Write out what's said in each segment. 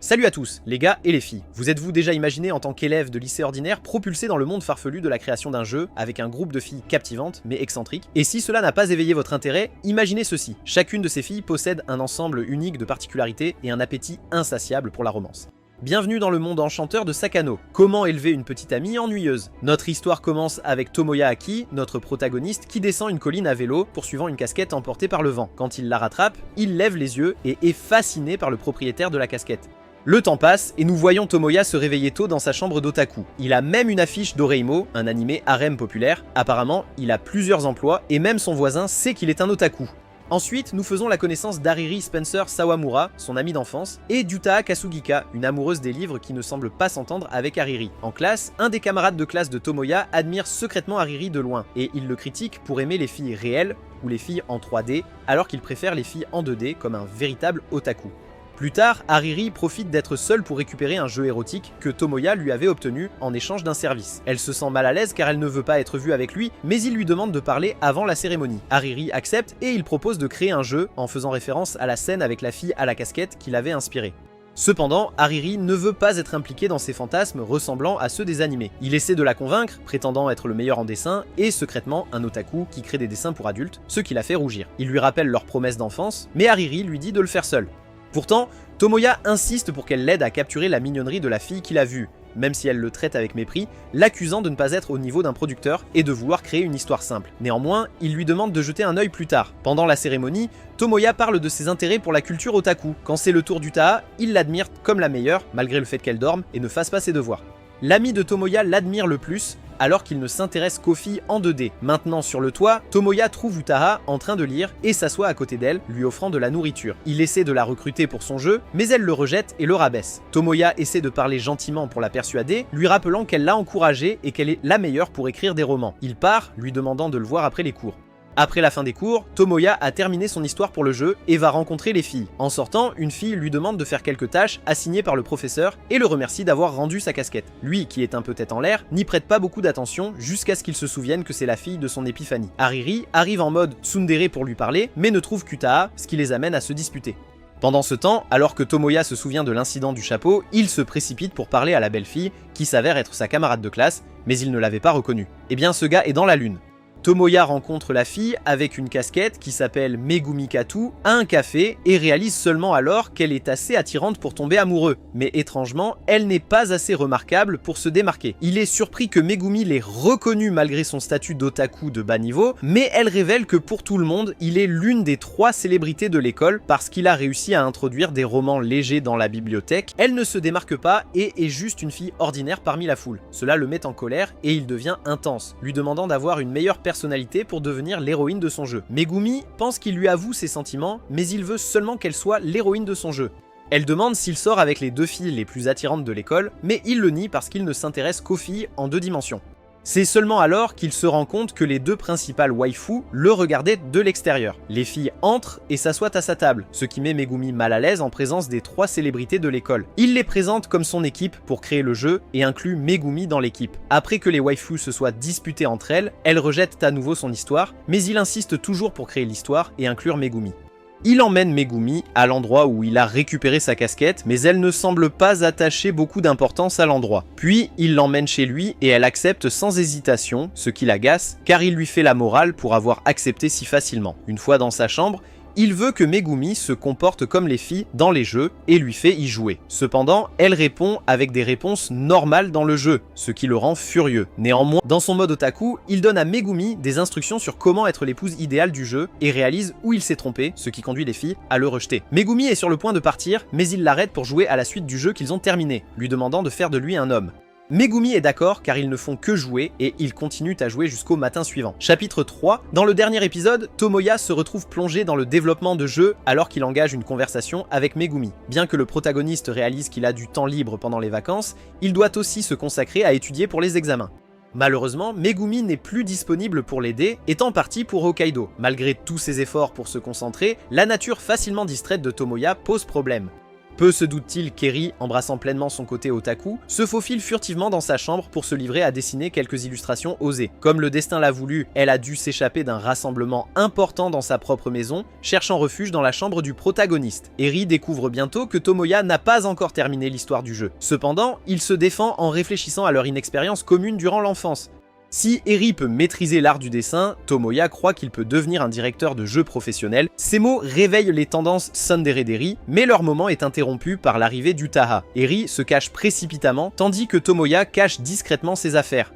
Salut à tous, les gars et les filles. Vous êtes-vous déjà imaginé en tant qu'élève de lycée ordinaire propulsé dans le monde farfelu de la création d'un jeu avec un groupe de filles captivantes mais excentriques? Et si cela n'a pas éveillé votre intérêt, imaginez ceci. Chacune de ces filles possède un ensemble unique de particularités et un appétit insatiable pour la romance. Bienvenue dans le monde enchanteur de Sakano. Comment élever une petite amie ennuyeuse? Notre histoire commence avec Tomoya Aki, notre protagoniste, qui descend une colline à vélo, poursuivant une casquette emportée par le vent. Quand il la rattrape, il lève les yeux et est fasciné par le propriétaire de la casquette. Le temps passe et nous voyons Tomoya se réveiller tôt dans sa chambre d'otaku. Il a même une affiche d'Oreimo, un animé harem populaire. Apparemment, il a plusieurs emplois et même son voisin sait qu'il est un otaku. Ensuite, nous faisons la connaissance d'Ariri Spencer Sawamura, son amie d'enfance, et d'Utaha Kasugika, une amoureuse des livres qui ne semble pas s'entendre avec Ariri. En classe, un des camarades de classe de Tomoya admire secrètement Ariri de loin, et il le critique pour aimer les filles réelles ou les filles en 3D, alors qu'il préfère les filles en 2D comme un véritable otaku. Plus tard, Ariri profite d'être seule pour récupérer un jeu érotique que Tomoya lui avait obtenu en échange d'un service. Elle se sent mal à l'aise car elle ne veut pas être vue avec lui, mais il lui demande de parler avant la cérémonie. Ariri accepte et il propose de créer un jeu en faisant référence à la scène avec la fille à la casquette qui l'avait inspiré. Cependant, Ariri ne veut pas être impliqué dans ces fantasmes ressemblant à ceux des animés. Il essaie de la convaincre, prétendant être le meilleur en dessin, et secrètement un otaku qui crée des dessins pour adultes, ce qui la fait rougir. Il lui rappelle leur promesse d'enfance, mais Ariri lui dit de le faire seul. Pourtant, Tomoya insiste pour qu'elle l'aide à capturer la mignonnerie de la fille qu'il a vue, même si elle le traite avec mépris, l'accusant de ne pas être au niveau d'un producteur et de vouloir créer une histoire simple. Néanmoins, il lui demande de jeter un œil plus tard. Pendant la cérémonie, Tomoya parle de ses intérêts pour la culture otaku. Quand c'est le tour d'Utaha, il l'admire comme la meilleure, malgré le fait qu'elle dorme et ne fasse pas ses devoirs. L'ami de Tomoya l'admire le plus, alors qu'il ne s'intéresse qu'aux filles en 2D. Maintenant sur le toit, Tomoya trouve Utaha en train de lire et s'assoit à côté d'elle, lui offrant de la nourriture. Il essaie de la recruter pour son jeu, mais elle le rejette et le rabaisse. Tomoya essaie de parler gentiment pour la persuader, lui rappelant qu'elle l'a encouragée et qu'elle est la meilleure pour écrire des romans. Il part, lui demandant de le voir après les cours. Après la fin des cours, Tomoya a terminé son histoire pour le jeu et va rencontrer les filles. En sortant, une fille lui demande de faire quelques tâches assignées par le professeur et le remercie d'avoir rendu sa casquette. Lui, qui est un peu tête en l'air, n'y prête pas beaucoup d'attention jusqu'à ce qu'il se souvienne que c'est la fille de son épiphanie. Ariri arrive en mode tsundere pour lui parler, mais ne trouve qu'Utaha, ce qui les amène à se disputer. Pendant ce temps, alors que Tomoya se souvient de l'incident du chapeau, il se précipite pour parler à la belle fille, qui s'avère être sa camarade de classe, mais il ne l'avait pas reconnue. Eh bien, ce gars est dans la lune. Tomoya rencontre la fille avec une casquette qui s'appelle Megumi Katu à un café et réalise seulement alors qu'elle est assez attirante pour tomber amoureux. Mais étrangement, elle n'est pas assez remarquable pour se démarquer. Il est surpris que Megumi l'ait reconnue malgré son statut d'otaku de bas niveau, mais elle révèle que pour tout le monde, il est l'une des 3 célébrités de l'école parce qu'il a réussi à introduire des romans légers dans la bibliothèque. Elle ne se démarque pas et est juste une fille ordinaire parmi la foule. Cela le met en colère et il devient intense, lui demandant d'avoir une meilleure personnalité pour devenir l'héroïne de son jeu. Megumi pense qu'il lui avoue ses sentiments, mais il veut seulement qu'elle soit l'héroïne de son jeu. Elle demande s'il sort avec les 2 filles les plus attirantes de l'école, mais il le nie parce qu'il ne s'intéresse qu'aux filles en 2 dimensions. C'est seulement alors qu'il se rend compte que les 2 principales waifus le regardaient de l'extérieur. Les filles entrent et s'assoient à sa table, ce qui met Megumi mal à l'aise en présence des 3 célébrités de l'école. Il les présente comme son équipe pour créer le jeu et inclut Megumi dans l'équipe. Après que les waifus se soient disputées entre elles, elles rejettent à nouveau son histoire, mais il insiste toujours pour créer l'histoire et inclure Megumi. Il emmène Megumi à l'endroit où il a récupéré sa casquette, mais elle ne semble pas attacher beaucoup d'importance à l'endroit. Puis, il l'emmène chez lui et elle accepte sans hésitation, ce qui l'agace, car il lui fait la morale pour avoir accepté si facilement. Une fois dans sa chambre, il veut que Megumi se comporte comme les filles dans les jeux et lui fait y jouer. Cependant, elle répond avec des réponses normales dans le jeu, ce qui le rend furieux. Néanmoins, dans son mode otaku, il donne à Megumi des instructions sur comment être l'épouse idéale du jeu et réalise où il s'est trompé, ce qui conduit les filles à le rejeter. Megumi est sur le point de partir, mais il l'arrête pour jouer à la suite du jeu qu'ils ont terminé, lui demandant de faire de lui un homme. Megumi est d'accord car ils ne font que jouer et ils continuent à jouer jusqu'au matin suivant. Chapitre 3, dans le dernier épisode, Tomoya se retrouve plongé dans le développement de jeu alors qu'il engage une conversation avec Megumi. Bien que le protagoniste réalise qu'il a du temps libre pendant les vacances, il doit aussi se consacrer à étudier pour les examens. Malheureusement, Megumi n'est plus disponible pour l'aider, étant parti pour Hokkaido. Malgré tous ses efforts pour se concentrer, la nature facilement distraite de Tomoya pose problème. Peu se doute-t-il qu'Eri, embrassant pleinement son côté otaku, se faufile furtivement dans sa chambre pour se livrer à dessiner quelques illustrations osées. Comme le destin l'a voulu, elle a dû s'échapper d'un rassemblement important dans sa propre maison, cherchant refuge dans la chambre du protagoniste. Eri découvre bientôt que Tomoya n'a pas encore terminé l'histoire du jeu. Cependant, il se défend en réfléchissant à leur inexpérience commune durant l'enfance. Si Eri peut maîtriser l'art du dessin, Tomoya croit qu'il peut devenir un directeur de jeu professionnel. Ces mots réveillent les tendances tsundere d'Eri, mais leur moment est interrompu par l'arrivée d'Utaha. Eri se cache précipitamment, tandis que Tomoya cache discrètement ses affaires.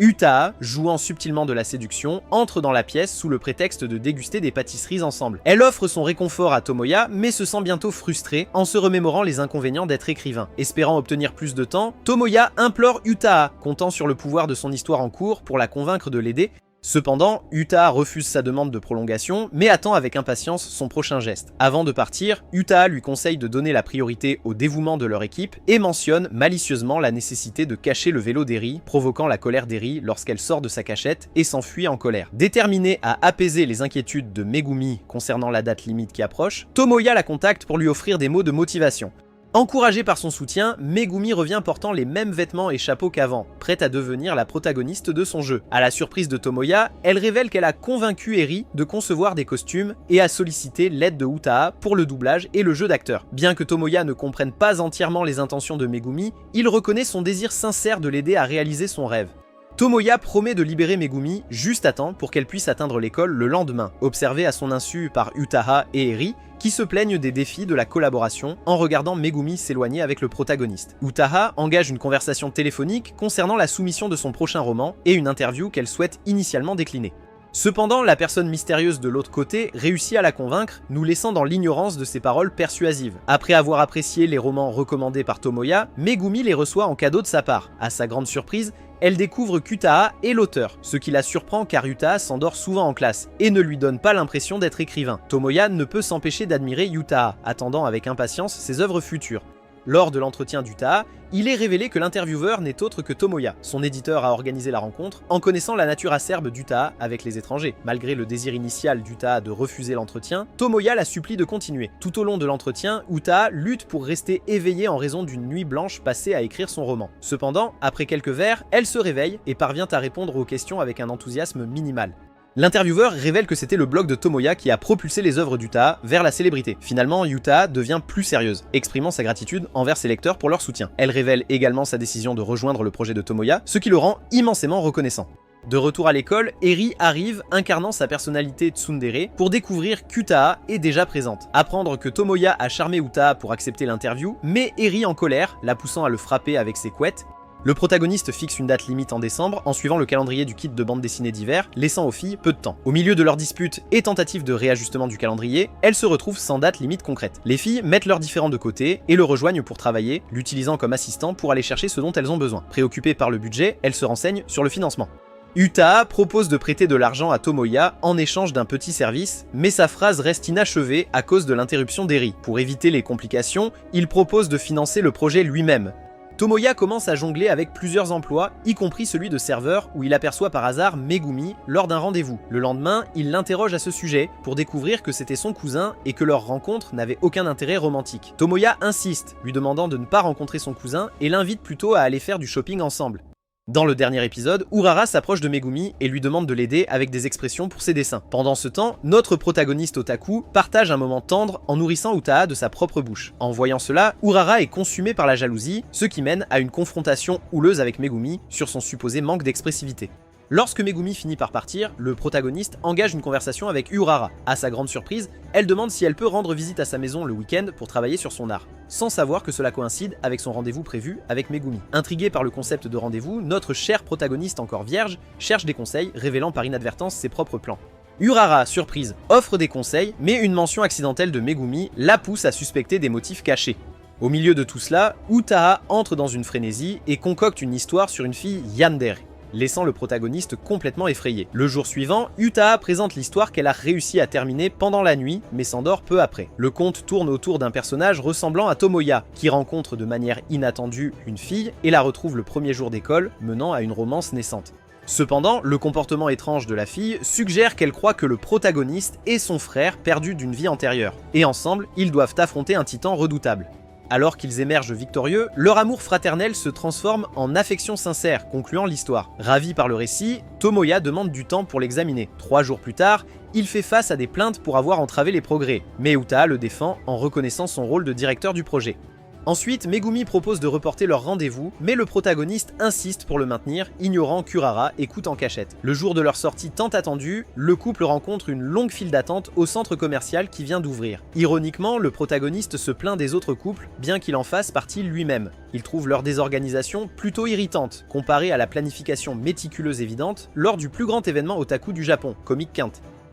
Utaha, jouant subtilement de la séduction, entre dans la pièce sous le prétexte de déguster des pâtisseries ensemble. Elle offre son réconfort à Tomoya, mais se sent bientôt frustrée en se remémorant les inconvénients d'être écrivain. Espérant obtenir plus de temps, Tomoya implore Utaha, comptant sur le pouvoir de son histoire en cours pour la convaincre de l'aider. Cependant, Utaha refuse sa demande de prolongation, mais attend avec impatience son prochain geste. Avant de partir, Utaha lui conseille de donner la priorité au dévouement de leur équipe et mentionne malicieusement la nécessité de cacher le vélo d'Eri, provoquant la colère d'Eri lorsqu'elle sort de sa cachette et s'enfuit en colère. Déterminée à apaiser les inquiétudes de Megumi concernant la date limite qui approche, Tomoya la contacte pour lui offrir des mots de motivation. Encouragée par son soutien, Megumi revient portant les mêmes vêtements et chapeaux qu'avant, prête à devenir la protagoniste de son jeu. À la surprise de Tomoya, elle révèle qu'elle a convaincu Eri de concevoir des costumes et a sollicité l'aide de Utaha pour le doublage et le jeu d'acteur. Bien que Tomoya ne comprenne pas entièrement les intentions de Megumi, il reconnaît son désir sincère de l'aider à réaliser son rêve. Tomoya promet de libérer Megumi juste à temps pour qu'elle puisse atteindre l'école le lendemain, observé à son insu par Utaha et Eri, qui se plaignent des défis de la collaboration en regardant Megumi s'éloigner avec le protagoniste. Utaha engage une conversation téléphonique concernant la soumission de son prochain roman et une interview qu'elle souhaite initialement décliner. Cependant, la personne mystérieuse de l'autre côté réussit à la convaincre, nous laissant dans l'ignorance de ses paroles persuasives. Après avoir apprécié les romans recommandés par Tomoya, Megumi les reçoit en cadeau de sa part. À sa grande surprise, elle découvre qu'Utaha est l'auteur, ce qui la surprend car Utaha s'endort souvent en classe et ne lui donne pas l'impression d'être écrivain. Tomoya ne peut s'empêcher d'admirer Utaha, attendant avec impatience ses œuvres futures. Lors de l'entretien d'Utaha, il est révélé que l'intervieweur n'est autre que Tomoya. Son éditeur a organisé la rencontre en connaissant la nature acerbe d'Utaha avec les étrangers. Malgré le désir initial d'Utaha de refuser l'entretien, Tomoya la supplie de continuer. Tout au long de l'entretien, Utaha lutte pour rester éveillée en raison d'une nuit blanche passée à écrire son roman. Cependant, après quelques vers, elle se réveille et parvient à répondre aux questions avec un enthousiasme minimal. L'intervieweur révèle que c'était le blog de Tomoya qui a propulsé les œuvres d'Utaha vers la célébrité. Finalement, Utaha devient plus sérieuse, exprimant sa gratitude envers ses lecteurs pour leur soutien. Elle révèle également sa décision de rejoindre le projet de Tomoya, ce qui le rend immensément reconnaissant. De retour à l'école, Eri arrive, incarnant sa personnalité tsundere, pour découvrir qu'Utaha est déjà présente. Apprendre que Tomoya a charmé Utaha pour accepter l'interview, met Eri en colère, la poussant à le frapper avec ses couettes. Le protagoniste fixe une date limite en décembre en suivant le calendrier du kit de bande dessinée d'hiver, laissant aux filles peu de temps. Au milieu de leur dispute et tentative de réajustement du calendrier, elles se retrouvent sans date limite concrète. Les filles mettent leurs différends de côté et le rejoignent pour travailler, l'utilisant comme assistant pour aller chercher ce dont elles ont besoin. Préoccupées par le budget, elles se renseignent sur le financement. Utaha propose de prêter de l'argent à Tomoya en échange d'un petit service, mais sa phrase reste inachevée à cause de l'interruption d'Eri. Pour éviter les complications, il propose de financer le projet lui-même. Tomoya commence à jongler avec plusieurs emplois, y compris celui de serveur où il aperçoit par hasard Megumi lors d'un rendez-vous. Le lendemain, il l'interroge à ce sujet pour découvrir que c'était son cousin et que leur rencontre n'avait aucun intérêt romantique. Tomoya insiste, lui demandant de ne pas rencontrer son cousin et l'invite plutôt à aller faire du shopping ensemble. Dans le dernier épisode, Urara s'approche de Megumi et lui demande de l'aider avec des expressions pour ses dessins. Pendant ce temps, notre protagoniste otaku partage un moment tendre en nourrissant Utaha de sa propre bouche. En voyant cela, Urara est consumé par la jalousie, ce qui mène à une confrontation houleuse avec Megumi sur son supposé manque d'expressivité. Lorsque Megumi finit par partir, le protagoniste engage une conversation avec Urara. À sa grande surprise, elle demande si elle peut rendre visite à sa maison le week-end pour travailler sur son art, sans savoir que cela coïncide avec son rendez-vous prévu avec Megumi. Intrigué par le concept de rendez-vous, notre cher protagoniste encore vierge cherche des conseils, révélant par inadvertance ses propres plans. Urara, surprise, offre des conseils, mais une mention accidentelle de Megumi la pousse à suspecter des motifs cachés. Au milieu de tout cela, Utaha entre dans une frénésie et concocte une histoire sur une fille yandere, laissant le protagoniste complètement effrayé. Le jour suivant, Utaha présente l'histoire qu'elle a réussi à terminer pendant la nuit, mais s'endort peu après. Le conte tourne autour d'un personnage ressemblant à Tomoya, qui rencontre de manière inattendue une fille et la retrouve le premier jour d'école, menant à une romance naissante. Cependant, le comportement étrange de la fille suggère qu'elle croit que le protagoniste est son frère perdu d'une vie antérieure, et ensemble, ils doivent affronter un titan redoutable. Alors qu'ils émergent victorieux, leur amour fraternel se transforme en affection sincère, concluant l'histoire. Ravi par le récit, Tomoya demande du temps pour l'examiner. 3 jours plus tard, il fait face à des plaintes pour avoir entravé les progrès, mais Utaha le défend en reconnaissant son rôle de directeur du projet. Ensuite, Megumi propose de reporter leur rendez-vous, mais le protagoniste insiste pour le maintenir, ignorant qu'Urara écoute en cachette. Le jour de leur sortie tant attendue, le couple rencontre une longue file d'attente au centre commercial qui vient d'ouvrir. Ironiquement, le protagoniste se plaint des autres couples, bien qu'il en fasse partie lui-même. Il trouve leur désorganisation plutôt irritante, comparée à la planification méticuleuse évidente lors du plus grand événement otaku du Japon, Comic Quint.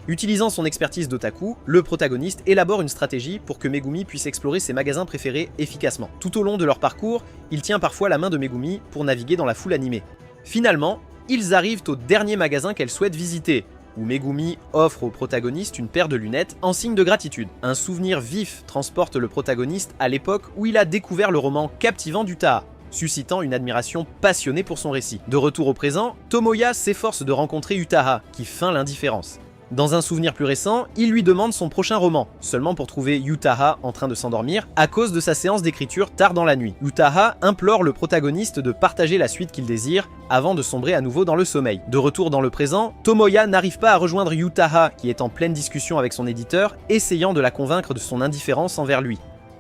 Utilisant son expertise d'otaku, le protagoniste élabore une stratégie pour que Megumi puisse explorer ses magasins préférés efficacement. Tout au long de leur parcours, il tient parfois la main de Megumi pour naviguer dans la foule animée. Finalement, ils arrivent au dernier magasin qu'elle souhaite visiter, où Megumi offre au protagoniste une paire de lunettes en signe de gratitude. Un souvenir vif transporte le protagoniste à l'époque où il a découvert le roman captivant d'Utaha, suscitant une admiration passionnée pour son récit. De retour au présent, Tomoya s'efforce de rencontrer Utaha, qui feint l'indifférence. Dans un souvenir plus récent, il lui demande son prochain roman, seulement pour trouver Utaha en train de s'endormir à cause de sa séance d'écriture tard dans la nuit. Utaha implore le protagoniste de partager la suite qu'il désire avant de sombrer à nouveau dans le sommeil. De retour dans le présent, Tomoya n'arrive pas à rejoindre Utaha qui est en pleine discussion avec son éditeur, essayant de la convaincre de son indifférence envers lui.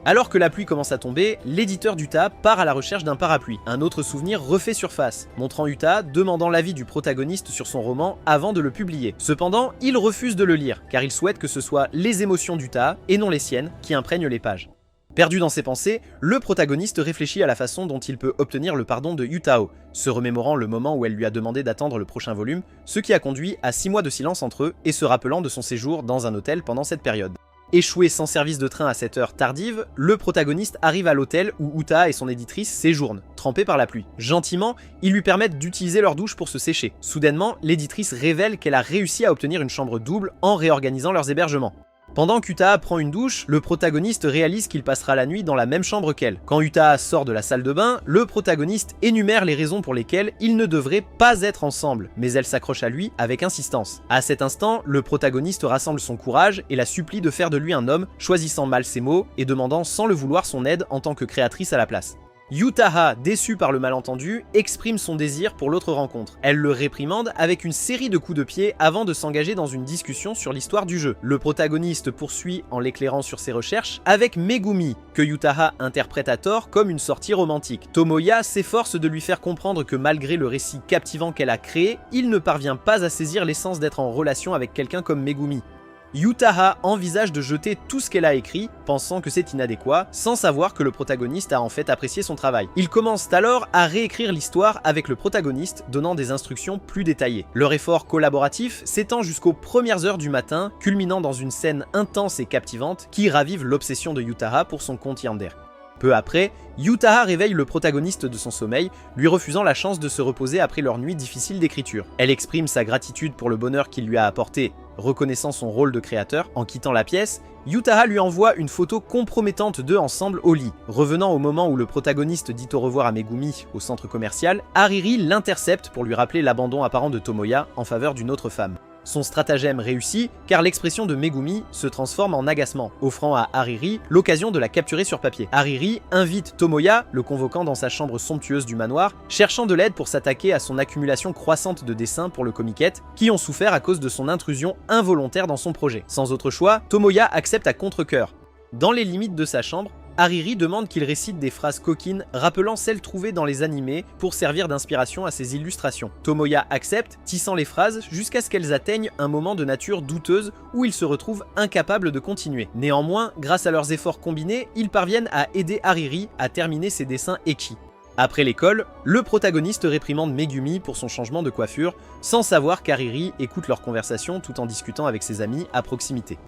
Alors que la pluie commence à tomber, l'éditeur d'Utaha part à la recherche d'un parapluie. Un autre souvenir refait surface, montrant Utaha demandant l'avis du protagoniste sur son roman avant de le publier. Cependant, il refuse de le lire, car il souhaite que ce soit les émotions d'Utaha, et non les siennes, qui imprègnent les pages. Perdu dans ses pensées, le protagoniste réfléchit à la façon dont il peut obtenir le pardon de Yutao, se remémorant le moment où elle lui a demandé d'attendre le prochain volume, ce qui a conduit à 6 mois de silence entre eux, et se rappelant de son séjour dans un hôtel pendant cette période. Échoué sans service de train à cette heure tardive, le protagoniste arrive à l'hôtel où Utaha et son éditrice séjournent, trempés par la pluie. Gentiment, ils lui permettent d'utiliser leur douche pour se sécher. Soudainement, l'éditrice révèle qu'elle a réussi à obtenir une chambre double en réorganisant leurs hébergements. Pendant qu'Utaha prend une douche, le protagoniste réalise qu'il passera la nuit dans la même chambre qu'elle. Quand Utaha sort de la salle de bain, le protagoniste énumère les raisons pour lesquelles ils ne devraient pas être ensemble, mais elle s'accroche à lui avec insistance. À cet instant, le protagoniste rassemble son courage et la supplie de faire de lui un homme, choisissant mal ses mots et demandant sans le vouloir son aide en tant que créatrice à la place. Utaha, déçue par le malentendu, exprime son désir pour l'autre rencontre. Elle le réprimande avec une série de coups de pied avant de s'engager dans une discussion sur l'histoire du jeu. Le protagoniste poursuit en l'éclairant sur ses recherches avec Megumi, que Utaha interprète à tort comme une sortie romantique. Tomoya s'efforce de lui faire comprendre que malgré le récit captivant qu'elle a créé, il ne parvient pas à saisir l'essence d'être en relation avec quelqu'un comme Megumi. Utaha envisage de jeter tout ce qu'elle a écrit, pensant que c'est inadéquat, sans savoir que le protagoniste a en fait apprécié son travail. Ils commencent alors à réécrire l'histoire avec le protagoniste, donnant des instructions plus détaillées. Leur effort collaboratif s'étend jusqu'aux premières heures du matin, culminant dans une scène intense et captivante qui ravive l'obsession de Utaha pour son compte Yandere. Peu après, Utaha réveille le protagoniste de son sommeil, lui refusant la chance de se reposer après leur nuit difficile d'écriture. Elle exprime sa gratitude pour le bonheur qu'il lui a apporté, reconnaissant son rôle de créateur. En quittant la pièce, Utaha lui envoie une photo compromettante d'eux ensemble au lit. Revenant au moment où le protagoniste dit au revoir à Megumi au centre commercial, Hariri l'intercepte pour lui rappeler l'abandon apparent de Tomoya en faveur d'une autre femme. Son stratagème réussit car l'expression de Megumi se transforme en agacement, offrant à Hariri l'occasion de la capturer sur papier. Hariri invite Tomoya, le convoquant dans sa chambre somptueuse du manoir, cherchant de l'aide pour s'attaquer à son accumulation croissante de dessins pour le comiquette, qui ont souffert à cause de son intrusion involontaire dans son projet. Sans autre choix, Tomoya accepte à contre-cœur. Dans les limites de sa chambre, Hariri demande qu'il récite des phrases coquines rappelant celles trouvées dans les animés pour servir d'inspiration à ses illustrations. Tomoya accepte, tissant les phrases jusqu'à ce qu'elles atteignent un moment de nature douteuse où il se retrouve incapable de continuer. Néanmoins, grâce à leurs efforts combinés, ils parviennent à aider Hariri à terminer ses dessins ecchi. Après l'école, le protagoniste réprimande Megumi pour son changement de coiffure, sans savoir qu'Hariri écoute leur conversation tout en discutant avec ses amis à proximité.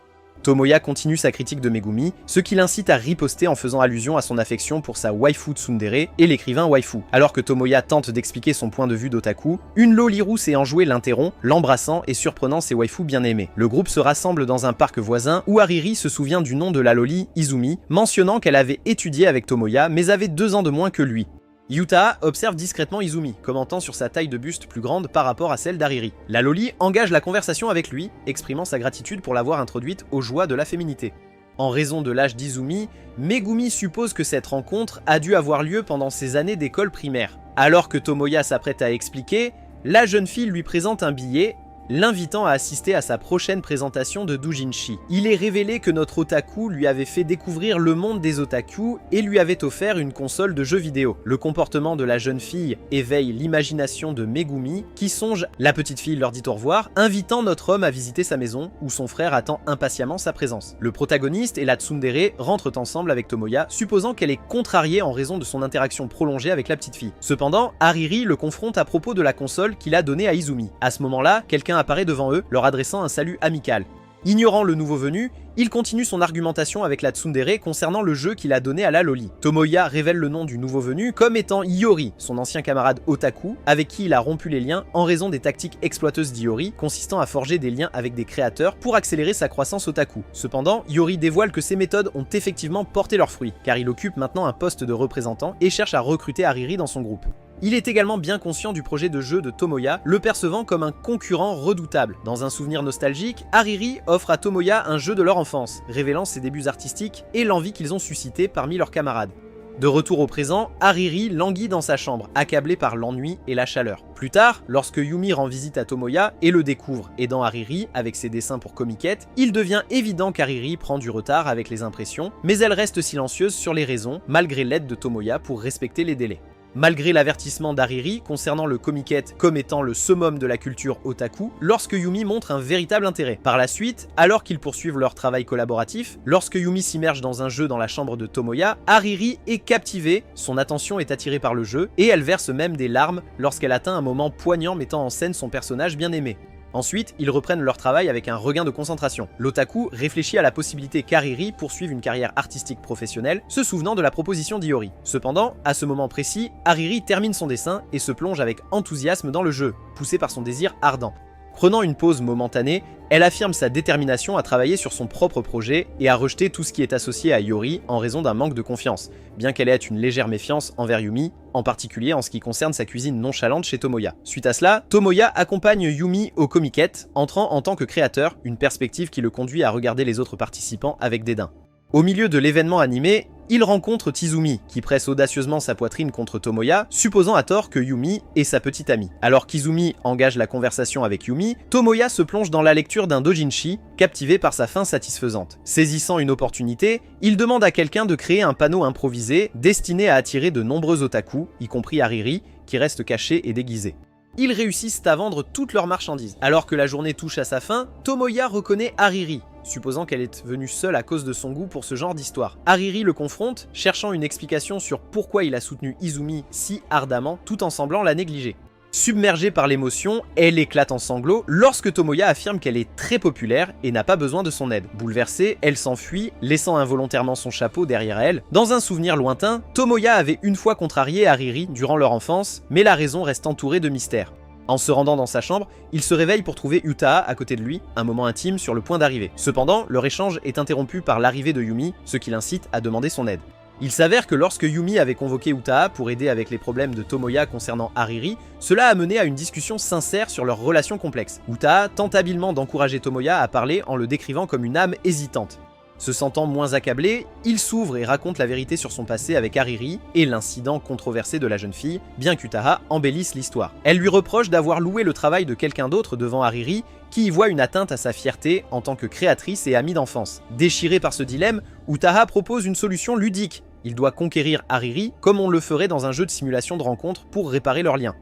Tomoya continue sa critique de Megumi, ce qui l'incite à riposter en faisant allusion à son affection pour sa waifu tsundere et l'écrivain waifu. Alors que Tomoya tente d'expliquer son point de vue d'otaku, une loli rousse et enjouée l'interrompt, l'embrassant et surprenant ses waifus bien-aimés. Le groupe se rassemble dans un parc voisin où Hariri se souvient du nom de la loli, Izumi, mentionnant qu'elle avait étudié avec Tomoya mais avait 2 ans de moins que lui. Utaha observe discrètement Izumi, commentant sur sa taille de buste plus grande par rapport à celle d'Hariri. La loli engage la conversation avec lui, exprimant sa gratitude pour l'avoir introduite aux joies de la féminité. En raison de l'âge d'Izumi, Megumi suppose que cette rencontre a dû avoir lieu pendant ses années d'école primaire. Alors que Tomoya s'apprête à expliquer, la jeune fille lui présente un billet, l'invitant à assister à sa prochaine présentation de doujinshi. Il est révélé que notre otaku lui avait fait découvrir le monde des otaku et lui avait offert une console de jeux vidéo. Le comportement de la jeune fille éveille l'imagination de Megumi, qui songe, la petite fille leur dit au revoir, invitant notre homme à visiter sa maison, où son frère attend impatiemment sa présence. Le protagoniste et la tsundere rentrent ensemble avec Tomoya, supposant qu'elle est contrariée en raison de son interaction prolongée avec la petite fille. Cependant, Hariri le confronte à propos de la console qu'il a donnée à Izumi. À ce moment-là, quelqu'un apparaît devant eux, leur adressant un salut amical. Ignorant le nouveau venu, il continue son argumentation avec la tsundere concernant le jeu qu'il a donné à la loli. Tomoya révèle le nom du nouveau venu comme étant Iori, son ancien camarade otaku, avec qui il a rompu les liens en raison des tactiques exploiteuses d'Iori, consistant à forger des liens avec des créateurs pour accélérer sa croissance otaku. Cependant, Iori dévoile que ces méthodes ont effectivement porté leurs fruits, car il occupe maintenant un poste de représentant et cherche à recruter Hariri dans son groupe. Il est également bien conscient du projet de jeu de Tomoya, le percevant comme un concurrent redoutable. Dans un souvenir nostalgique, Hariri offre à Tomoya un jeu de leur enfance, révélant ses débuts artistiques et l'envie qu'ils ont suscité parmi leurs camarades. De retour au présent, Hariri languit dans sa chambre, accablé par l'ennui et la chaleur. Plus tard, lorsque Yumi rend visite à Tomoya et le découvre aidant Hariri avec ses dessins pour Comiket, il devient évident qu'Hariri prend du retard avec les impressions, mais elle reste silencieuse sur les raisons, malgré l'aide de Tomoya pour respecter les délais. Malgré l'avertissement d'Hariri concernant le Comiket comme étant le summum de la culture otaku, lorsque Yumi montre un véritable intérêt. Par la suite, alors qu'ils poursuivent leur travail collaboratif, lorsque Yumi s'immerge dans un jeu dans la chambre de Tomoya, Hariri est captivée, son attention est attirée par le jeu, et elle verse même des larmes lorsqu'elle atteint un moment poignant mettant en scène son personnage bien aimé. Ensuite, ils reprennent leur travail avec un regain de concentration. L'otaku réfléchit à la possibilité qu'Hariri poursuive une carrière artistique professionnelle, se souvenant de la proposition d'Iori. Cependant, à ce moment précis, Hariri termine son dessin et se plonge avec enthousiasme dans le jeu, poussé par son désir ardent. Prenant une pause momentanée, elle affirme sa détermination à travailler sur son propre projet et à rejeter tout ce qui est associé à Iori en raison d'un manque de confiance, bien qu'elle ait une légère méfiance envers Yumi, en particulier en ce qui concerne sa cuisine nonchalante chez Tomoya. Suite à cela, Tomoya accompagne Yumi au Comiket, entrant en tant que créateur, une perspective qui le conduit à regarder les autres participants avec dédain. Au milieu de l'événement animé, il rencontre Tizumi, qui presse audacieusement sa poitrine contre Tomoya, supposant à tort que Yumi est sa petite amie. Alors qu'Izumi engage la conversation avec Yumi, Tomoya se plonge dans la lecture d'un doujinshi, captivé par sa fin satisfaisante. Saisissant une opportunité, il demande à quelqu'un de créer un panneau improvisé destiné à attirer de nombreux otaku, y compris Hariri, qui reste caché et déguisé. Ils réussissent à vendre toutes leurs marchandises. Alors que la journée touche à sa fin, Tomoya reconnaît Hariri, supposant qu'elle est venue seule à cause de son goût pour ce genre d'histoire. Hariri le confronte, cherchant une explication sur pourquoi il a soutenu Izumi si ardemment, tout en semblant la négliger. Submergée par l'émotion, elle éclate en sanglots lorsque Tomoya affirme qu'elle est très populaire et n'a pas besoin de son aide. Bouleversée, elle s'enfuit, laissant involontairement son chapeau derrière elle. Dans un souvenir lointain, Tomoya avait une fois contrarié Hariri durant leur enfance, mais la raison reste entourée de mystères. En se rendant dans sa chambre, il se réveille pour trouver Utaha à côté de lui, un moment intime sur le point d'arriver. Cependant, leur échange est interrompu par l'arrivée de Yumi, ce qui l'incite à demander son aide. Il s'avère que lorsque Yumi avait convoqué Utaha pour aider avec les problèmes de Tomoya concernant Hariri, cela a mené à une discussion sincère sur leur relation complexe. Utaha tente habilement d'encourager Tomoya à parler en le décrivant comme une âme hésitante. Se sentant moins accablé, il s'ouvre et raconte la vérité sur son passé avec Hariri et l'incident controversé de la jeune fille, bien qu'Utaha embellisse l'histoire. Elle lui reproche d'avoir loué le travail de quelqu'un d'autre devant Hariri, qui y voit une atteinte à sa fierté en tant que créatrice et amie d'enfance. Déchiré par ce dilemme, Utaha propose une solution ludique. Il doit conquérir Hariri comme on le ferait dans un jeu de simulation de rencontre pour réparer leurs liens.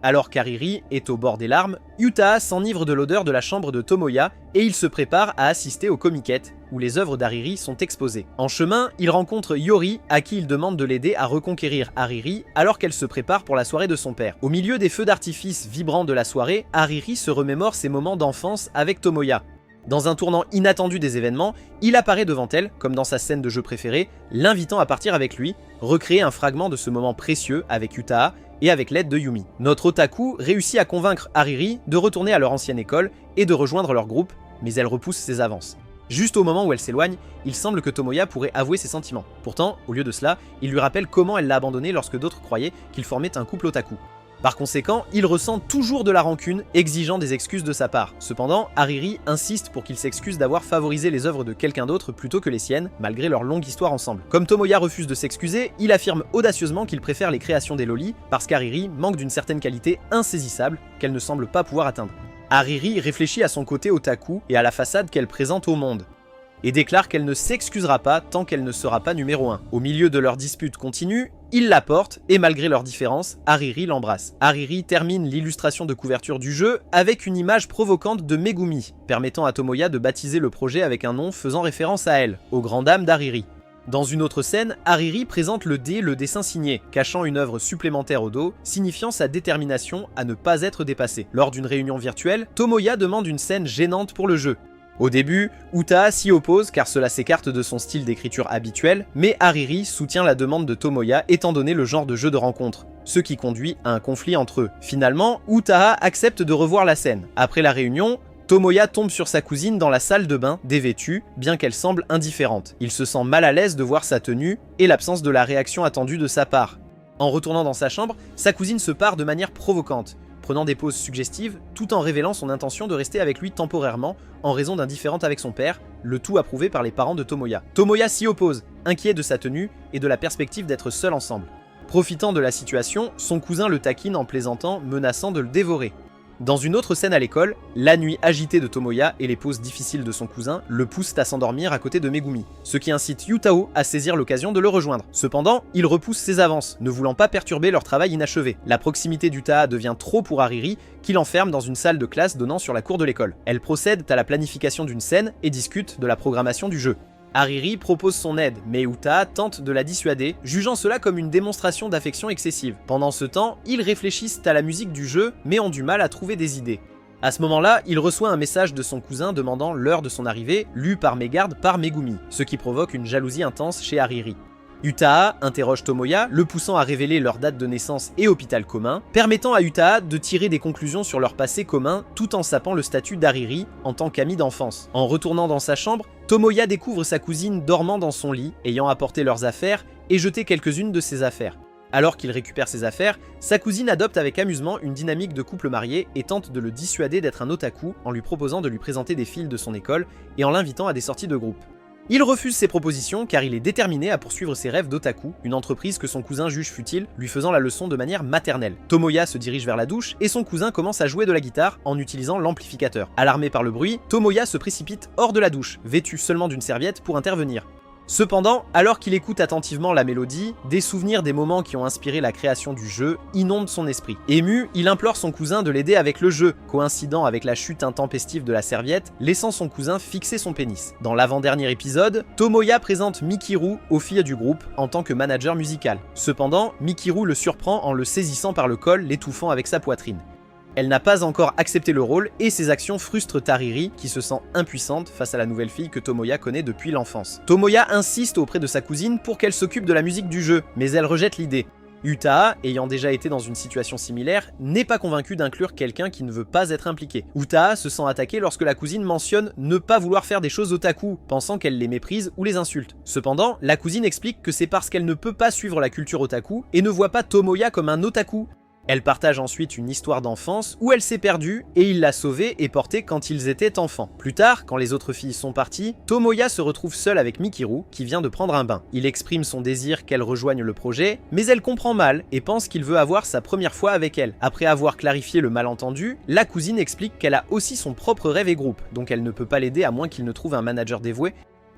Alors qu'Hariri est au bord des larmes, Utaha s'enivre de l'odeur de la chambre de Tomoya et il se prépare à assister au Comiket, où les œuvres d'Hariri sont exposées. En chemin, il rencontre Yori, à qui il demande de l'aider à reconquérir Hariri alors qu'elle se prépare pour la soirée de son père. Au milieu des feux d'artifice vibrants de la soirée, Hariri se remémore ses moments d'enfance avec Tomoya. Dans un tournant inattendu des événements, il apparaît devant elle, comme dans sa scène de jeu préférée, l'invitant à partir avec lui, recréer un fragment de ce moment précieux avec Utaha et avec l'aide de Yumi. Notre otaku réussit à convaincre Hariri de retourner à leur ancienne école et de rejoindre leur groupe, mais elle repousse ses avances. Juste au moment où elle s'éloigne, il semble que Tomoya pourrait avouer ses sentiments. Pourtant, au lieu de cela, il lui rappelle comment elle l'a abandonné lorsque d'autres croyaient qu'ils formaient un couple otaku. Par conséquent, il ressent toujours de la rancune, exigeant des excuses de sa part. Cependant, Hariri insiste pour qu'il s'excuse d'avoir favorisé les œuvres de quelqu'un d'autre plutôt que les siennes, malgré leur longue histoire ensemble. Comme Tomoya refuse de s'excuser, il affirme audacieusement qu'il préfère les créations des lolis parce qu'Hariri manque d'une certaine qualité insaisissable qu'elle ne semble pas pouvoir atteindre. Hariri réfléchit à son côté otaku et à la façade qu'elle présente au monde, et déclare qu'elle ne s'excusera pas tant qu'elle ne sera pas numéro 1. Au milieu de leur dispute continue, il la porte, et malgré leurs différences, Hariri l'embrasse. Hariri termine l'illustration de couverture du jeu avec une image provocante de Megumi, permettant à Tomoya de baptiser le projet avec un nom faisant référence à elle, aux grandes dames d'Hariri. Dans une autre scène, Hariri présente le dessin signé, cachant une œuvre supplémentaire au dos, signifiant sa détermination à ne pas être dépassé. Lors d'une réunion virtuelle, Tomoya demande une scène gênante pour le jeu. Au début, Uta s'y oppose car cela s'écarte de son style d'écriture habituel, mais Hariri soutient la demande de Tomoya étant donné le genre de jeu de rencontre, ce qui conduit à un conflit entre eux. Finalement, Uta accepte de revoir la scène. Après la réunion, Tomoya tombe sur sa cousine dans la salle de bain, dévêtue, bien qu'elle semble indifférente. Il se sent mal à l'aise de voir sa tenue et l'absence de la réaction attendue de sa part. En retournant dans sa chambre, sa cousine se pare de manière provocante, prenant des poses suggestives, tout en révélant son intention de rester avec lui temporairement, en raison d'un différend avec son père, le tout approuvé par les parents de Tomoya. Tomoya s'y oppose, inquiet de sa tenue et de la perspective d'être seuls ensemble. Profitant de la situation, son cousin le taquine en plaisantant, menaçant de le dévorer. Dans une autre scène à l'école, la nuit agitée de Tomoya et les poses difficiles de son cousin le poussent à s'endormir à côté de Megumi, ce qui incite Yutao à saisir l'occasion de le rejoindre. Cependant, il repousse ses avances, ne voulant pas perturber leur travail inachevé. La proximité d'Uta devient trop pour Hariri, qui l'enferme dans une salle de classe donnant sur la cour de l'école. Elles procèdent à la planification d'une scène et discutent de la programmation du jeu. Hariri propose son aide, mais Uta tente de la dissuader, jugeant cela comme une démonstration d'affection excessive. Pendant ce temps, ils réfléchissent à la musique du jeu, mais ont du mal à trouver des idées. À ce moment-là, il reçoit un message de son cousin demandant l'heure de son arrivée, lu par mégarde par Megumi, ce qui provoque une jalousie intense chez Hariri. Uta interroge Tomoya, le poussant à révéler leur date de naissance et hôpital commun, permettant à Uta de tirer des conclusions sur leur passé commun tout en sapant le statut d'Hariri en tant qu'ami d'enfance. En retournant dans sa chambre, Tomoya découvre sa cousine dormant dans son lit, ayant apporté leurs affaires et jeté quelques-unes de ses affaires. Alors qu'il récupère ses affaires, sa cousine adopte avec amusement une dynamique de couple marié et tente de le dissuader d'être un otaku en lui proposant de lui présenter des filles de son école et en l'invitant à des sorties de groupe. Il refuse ses propositions car il est déterminé à poursuivre ses rêves d'otaku, une entreprise que son cousin juge futile, lui faisant la leçon de manière maternelle. Tomoya se dirige vers la douche et son cousin commence à jouer de la guitare en utilisant l'amplificateur. Alarmé par le bruit, Tomoya se précipite hors de la douche, vêtu seulement d'une serviette pour intervenir. Cependant, alors qu'il écoute attentivement la mélodie, des souvenirs des moments qui ont inspiré la création du jeu inondent son esprit. Ému, il implore son cousin de l'aider avec le jeu, coïncidant avec la chute intempestive de la serviette, laissant son cousin fixer son pénis. Dans l'avant-dernier épisode, Tomoya présente Mikiru aux filles du groupe en tant que manager musical. Cependant, Mikiru le surprend en le saisissant par le col, l'étouffant avec sa poitrine. Elle n'a pas encore accepté le rôle et ses actions frustrent Hariri qui se sent impuissante face à la nouvelle fille que Tomoya connaît depuis l'enfance. Tomoya insiste auprès de sa cousine pour qu'elle s'occupe de la musique du jeu, mais elle rejette l'idée. Uta, ayant déjà été dans une situation similaire, n'est pas convaincu d'inclure quelqu'un qui ne veut pas être impliqué. Uta se sent attaquée lorsque la cousine mentionne ne pas vouloir faire des choses otaku, pensant qu'elle les méprise ou les insulte. Cependant, la cousine explique que c'est parce qu'elle ne peut pas suivre la culture otaku et ne voit pas Tomoya comme un otaku. Elle partage ensuite une histoire d'enfance où elle s'est perdue et il l'a sauvée et portée quand ils étaient enfants. Plus tard, quand les autres filles sont parties, Tomoya se retrouve seule avec Mikiru qui vient de prendre un bain. Il exprime son désir qu'elle rejoigne le projet, mais elle comprend mal et pense qu'il veut avoir sa première fois avec elle. Après avoir clarifié le malentendu, la cousine explique qu'elle a aussi son propre rêve et groupe, donc elle ne peut pas l'aider à moins qu'il ne trouve un manager dévoué.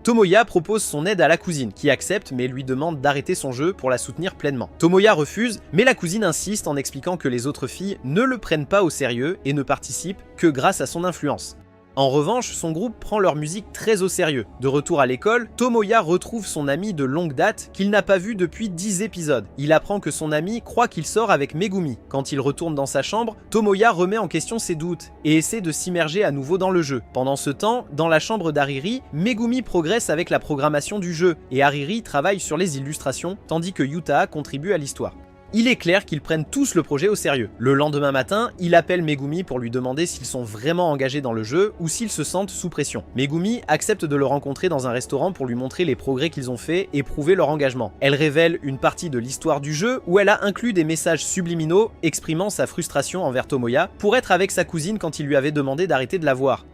Tomoya propose son aide à la cousine, qui accepte mais lui demande d'arrêter son jeu pour la soutenir pleinement. Tomoya refuse, mais la cousine insiste en expliquant que les autres filles ne le prennent pas au sérieux et ne participent que grâce à son influence. En revanche, son groupe prend leur musique très au sérieux. De retour à l'école, Tomoya retrouve son ami de longue date qu'il n'a pas vu depuis 10 épisodes. Il apprend que son ami croit qu'il sort avec Megumi. Quand il retourne dans sa chambre, Tomoya remet en question ses doutes et essaie de s'immerger à nouveau dans le jeu. Pendant ce temps, dans la chambre d'Hariri, Megumi progresse avec la programmation du jeu et Hariri travaille sur les illustrations tandis que Yuta contribue à l'histoire. il est clair qu'ils prennent tous le projet au sérieux. Le lendemain matin, il appelle Megumi pour lui demander s'ils sont vraiment engagés dans le jeu ou s'ils se sentent sous pression. Megumi accepte de le rencontrer dans un restaurant pour lui montrer les progrès qu'ils ont faits et prouver leur engagement. Elle révèle une partie de l'histoire du jeu où elle a inclus des messages subliminaux exprimant sa frustration envers Tomoya pour être avec sa cousine quand il lui avait demandé d'arrêter de la voir.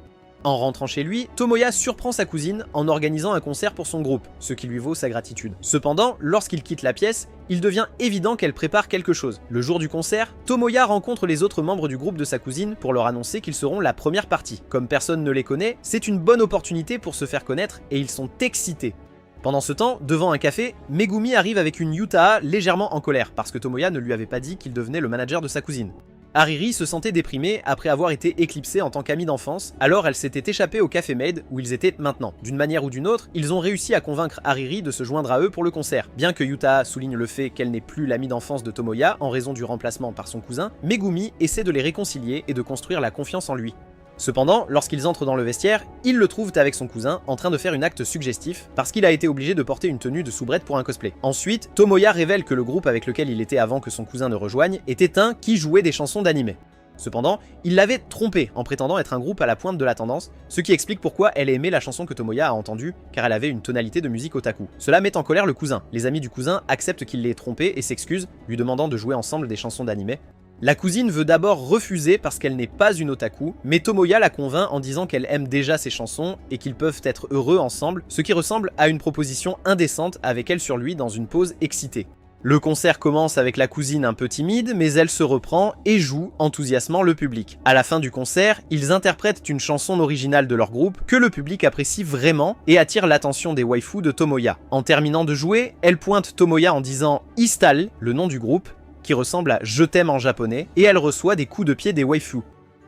En rentrant chez lui, Tomoya surprend sa cousine en organisant un concert pour son groupe, ce qui lui vaut sa gratitude. Cependant, lorsqu'il quitte la pièce, il devient évident qu'elle prépare quelque chose. Le jour du concert, Tomoya rencontre les autres membres du groupe de sa cousine pour leur annoncer qu'ils seront la première partie. Comme personne ne les connaît, c'est une bonne opportunité pour se faire connaître et ils sont excités. Pendant ce temps, devant un café, Megumi arrive avec une Yutaha légèrement en colère parce que Tomoya ne lui avait pas dit qu'il devenait le manager de sa cousine. Hariri se sentait déprimée après avoir été éclipsée en tant qu'amie d'enfance, alors elle s'était échappée au Café Maid où ils étaient maintenant. D'une manière ou d'une autre, ils ont réussi à convaincre Hariri de se joindre à eux pour le concert. Bien que Yutaha souligne le fait qu'elle n'est plus l'amie d'enfance de Tomoya en raison du remplacement par son cousin, Megumi essaie de les réconcilier et de construire la confiance en lui. Cependant, lorsqu'ils entrent dans le vestiaire, ils le trouvent avec son cousin en train de faire un acte suggestif parce qu'il a été obligé de porter une tenue de soubrette pour un cosplay. Ensuite, Tomoya révèle que le groupe avec lequel il était avant que son cousin ne rejoigne était un qui jouait des chansons d'anime. Cependant, il l'avait trompé en prétendant être un groupe à la pointe de la tendance, ce qui explique pourquoi elle aimait la chanson que Tomoya a entendue, car elle avait une tonalité de musique otaku. Cela met en colère le cousin. Les amis du cousin acceptent qu'il l'ait trompé et s'excusent, lui demandant de jouer ensemble des chansons d'anime. La cousine veut d'abord refuser parce qu'elle n'est pas une otaku, mais Tomoya la convainc en disant qu'elle aime déjà ses chansons et qu'ils peuvent être heureux ensemble, ce qui ressemble à une proposition indécente avec elle sur lui dans une pose excitée. Le concert commence avec la cousine un peu timide, mais elle se reprend et joue, enthousiasmant le public. À la fin du concert, ils interprètent une chanson originale de leur groupe que le public apprécie vraiment et attire l'attention des waifus de Tomoya. En terminant de jouer, elle pointe Tomoya en disant « Istal », le nom du groupe, qui ressemble à « Je t'aime » en japonais, et elle reçoit des coups de pied des waifus.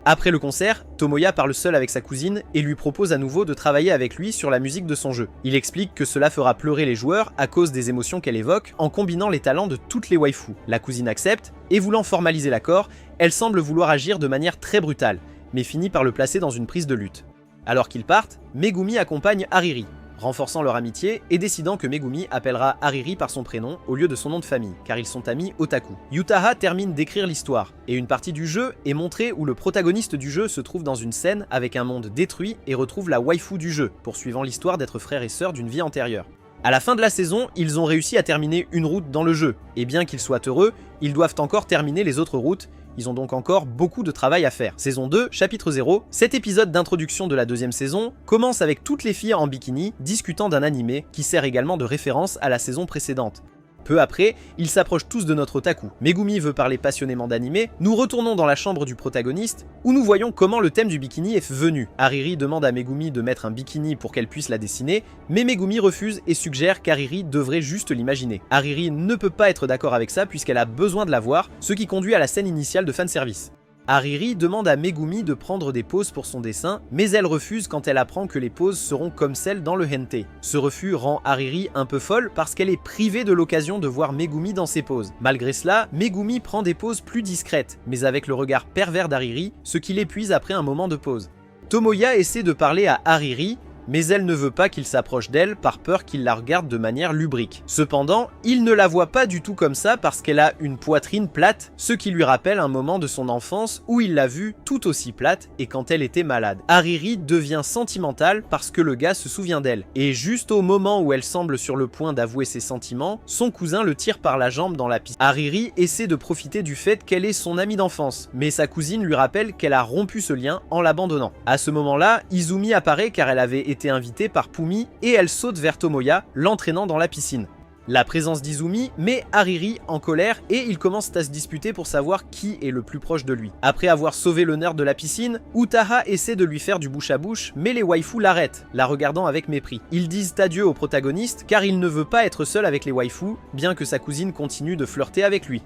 Après le concert, Tomoya parle seul avec sa cousine et lui propose à nouveau de travailler avec lui sur la musique de son jeu. Il explique que cela fera pleurer les joueurs à cause des émotions qu'elle évoque en combinant les talents de toutes les waifus. La cousine accepte, et voulant formaliser l'accord, elle semble vouloir agir de manière très brutale, mais finit par le placer dans une prise de lutte. Alors qu'ils partent, Megumi accompagne Hariri, renforçant leur amitié et décidant que Megumi appellera Hariri par son prénom au lieu de son nom de famille, car ils sont amis otaku. Yutaha termine d'écrire l'histoire, et une partie du jeu est montrée où le protagoniste du jeu se trouve dans une scène avec un monde détruit et retrouve la waifu du jeu, poursuivant l'histoire d'être frère et sœur d'une vie antérieure. À la fin de la saison, ils ont réussi à terminer une route dans le jeu, et bien qu'ils soient heureux, ils doivent encore terminer les autres routes. Ils ont donc encore beaucoup de travail à faire. Saison 2, chapitre 0, cet épisode d'introduction de la deuxième saison commence avec toutes les filles en bikini discutant d'un animé qui sert également de référence à la saison précédente. Peu après, ils s'approchent tous de notre otaku. Megumi veut parler passionnément d'anime. Nous retournons dans la chambre du protagoniste, où nous voyons comment le thème du bikini est venu. Hariri demande à Megumi de mettre un bikini pour qu'elle puisse la dessiner, mais Megumi refuse et suggère qu'Hariri devrait juste l'imaginer. Hariri ne peut pas être d'accord avec ça puisqu'elle a besoin de la voir, ce qui conduit à la scène initiale de fanservice. Hariri demande à Megumi de prendre des poses pour son dessin, mais elle refuse quand elle apprend que les poses seront comme celles dans le hentai. Ce refus rend Hariri un peu folle parce qu'elle est privée de l'occasion de voir Megumi dans ses poses. Malgré cela, Megumi prend des poses plus discrètes, mais avec le regard pervers d'Hariri, ce qui l'épuise après un moment de pause. Tomoya essaie de parler à Hariri, mais elle ne veut pas qu'il s'approche d'elle par peur qu'il la regarde de manière lubrique. Cependant, il ne la voit pas du tout comme ça parce qu'elle a une poitrine plate, ce qui lui rappelle un moment de son enfance où il l'a vue tout aussi plate et quand elle était malade. Hariri devient sentimentale parce que le gars se souvient d'elle. Et juste au moment où elle semble sur le point d'avouer ses sentiments, son cousin le tire par la jambe dans la piscine. Hariri essaie de profiter du fait qu'elle est son amie d'enfance, mais sa cousine lui rappelle qu'elle a rompu ce lien en l'abandonnant. À ce moment-là, Izumi apparaît car elle avait été invitée par Pumi et elle saute vers Tomoya, l'entraînant dans la piscine. La présence d'Izumi met Hariri en colère et ils commencent à se disputer pour savoir qui est le plus proche de lui. Après avoir sauvé le nerd de la piscine, Utaha essaie de lui faire du bouche à bouche, mais les waifus l'arrêtent, la regardant avec mépris. Ils disent adieu au protagoniste car il ne veut pas être seul avec les waifus, bien que sa cousine continue de flirter avec lui.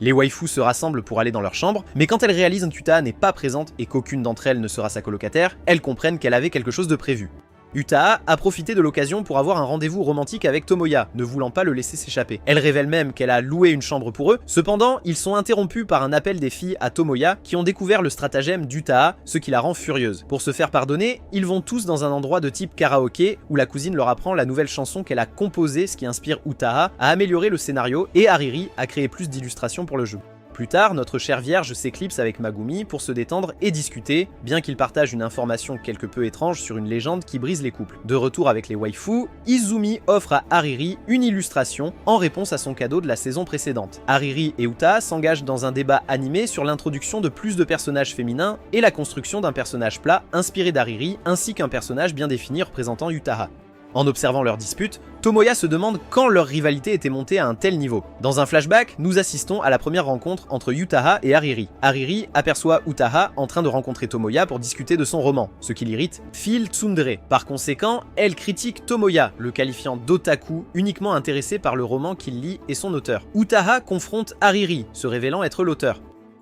Les waifus se rassemblent pour aller dans leur chambre, mais quand elles réalisent qu'Yutaha n'est pas présente et qu'aucune d'entre elles ne sera sa colocataire, elles comprennent qu'elle avait quelque chose de prévu. Utaha a profité de l'occasion pour avoir un rendez-vous romantique avec Tomoya, ne voulant pas le laisser s'échapper. Elle révèle même qu'elle a loué une chambre pour eux, cependant ils sont interrompus par un appel des filles à Tomoya qui ont découvert le stratagème d'Utaha, ce qui la rend furieuse. Pour se faire pardonner, ils vont tous dans un endroit de type karaoké où la cousine leur apprend la nouvelle chanson qu'elle a composée, ce qui inspire Utaha à améliorer le scénario et Ariri à créer plus d'illustrations pour le jeu. Plus tard, notre chère vierge s'éclipse avec Megumi pour se détendre et discuter, bien qu'il partage une information quelque peu étrange sur une légende qui brise les couples. De retour avec les waifus, Izumi offre à Ariri une illustration en réponse à son cadeau de la saison précédente. Ariri et Utaha s'engagent dans un débat animé sur l'introduction de plus de personnages féminins et la construction d'un personnage plat inspiré d'Ariri, ainsi qu'un personnage bien défini représentant Utaha. En observant leur dispute, Tomoya se demande quand leur rivalité était montée à un tel niveau. Dans un flashback, nous assistons à la première rencontre entre Utaha et Ariri. Ariri aperçoit Utaha en train de rencontrer Tomoya pour discuter de son roman, ce qui l'irrite Phil Tsundere. Par conséquent, elle critique Tomoya, le qualifiant d'otaku uniquement intéressé par le roman qu'il lit et son auteur. Utaha confronte Ariri, se révélant être l'auteur.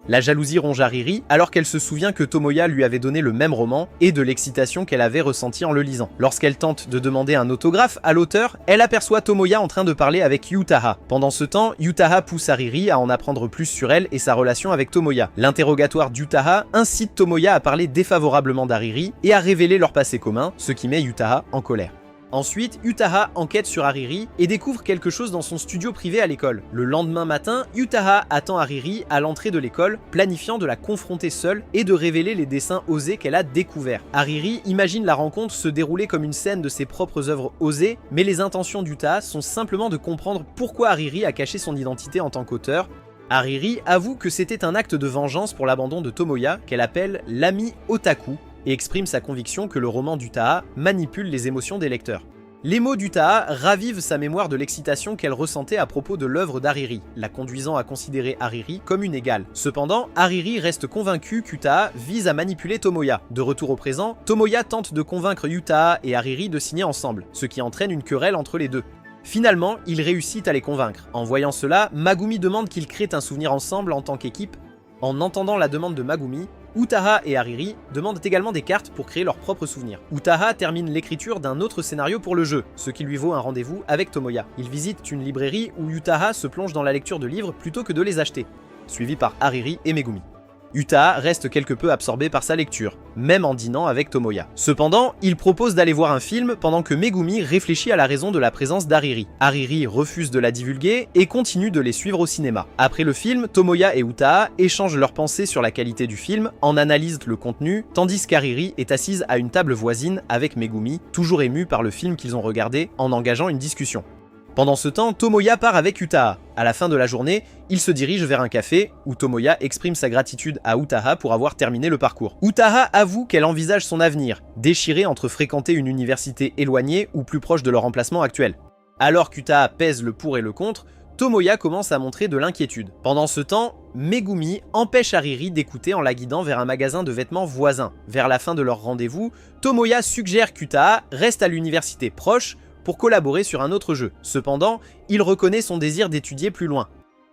La jalousie ronge Ariri alors qu'elle se souvient que Tomoya lui avait donné le même roman et de l'excitation qu'elle avait ressentie en le lisant. Lorsqu'elle tente de demander un autographe à l'auteur, elle aperçoit Tomoya en train de parler avec Utaha. Pendant ce temps, Utaha pousse Ariri à en apprendre plus sur elle et sa relation avec Tomoya. L'interrogatoire d'Utaha incite Tomoya à parler défavorablement d'Ariri et à révéler leur passé commun, ce qui met Utaha en colère. Ensuite, Utaha enquête sur Ariri et découvre quelque chose dans son studio privé à l'école. Le lendemain matin, Utaha attend Ariri à l'entrée de l'école, planifiant de la confronter seule et de révéler les dessins osés qu'elle a découverts. Ariri imagine la rencontre se dérouler comme une scène de ses propres œuvres osées, mais les intentions d'Utaha sont simplement de comprendre pourquoi Ariri a caché son identité en tant qu'auteur. Ariri avoue que c'était un acte de vengeance pour l'abandon de Tomoya, qu'elle appelle l'ami otaku, et exprime sa conviction que le roman d'Utaha manipule les émotions des lecteurs. Les mots d'Utaha ravivent sa mémoire de l'excitation qu'elle ressentait à propos de l'œuvre d'Ariri, la conduisant à considérer Ariri comme une égale. Cependant, Ariri reste convaincu qu'Utaha vise à manipuler Tomoya. De retour au présent, Tomoya tente de convaincre Utaha et Ariri de signer ensemble, ce qui entraîne une querelle entre les deux. Finalement, il réussit à les convaincre. En voyant cela, Megumi demande qu'ils créent un souvenir ensemble en tant qu'équipe. En entendant la demande de Megumi, Utaha et Ariri demandent également des cartes pour créer leurs propres souvenirs. Utaha termine l'écriture d'un autre scénario pour le jeu, ce qui lui vaut un rendez-vous avec Tomoya. Il visite une librairie où Utaha se plonge dans la lecture de livres plutôt que de les acheter, suivi par Ariri et Megumi. Utaha reste quelque peu absorbé par sa lecture, même en dînant avec Tomoya. Cependant, il propose d'aller voir un film pendant que Megumi réfléchit à la raison de la présence d'Ariri. Ariri refuse de la divulguer et continue de les suivre au cinéma. Après le film, Tomoya et Utaha échangent leurs pensées sur la qualité du film, en analysent le contenu, tandis qu'Ariri est assise à une table voisine avec Megumi, toujours émue par le film qu'ils ont regardé, en engageant une discussion. Pendant ce temps, Tomoya part avec Utaha. À la fin de la journée, il se dirige vers un café où Tomoya exprime sa gratitude à Utaha pour avoir terminé le parcours. Utaha avoue qu'elle envisage son avenir, déchirée entre fréquenter une université éloignée ou plus proche de leur emplacement actuel. Alors qu'Utaha pèse le pour et le contre, Tomoya commence à montrer de l'inquiétude. Pendant ce temps, Megumi empêche Ariri d'écouter en la guidant vers un magasin de vêtements voisin. Vers la fin de leur rendez-vous, Tomoya suggère qu'Utaha reste à l'université proche pour collaborer sur un autre jeu. Cependant, il reconnaît son désir d'étudier plus loin.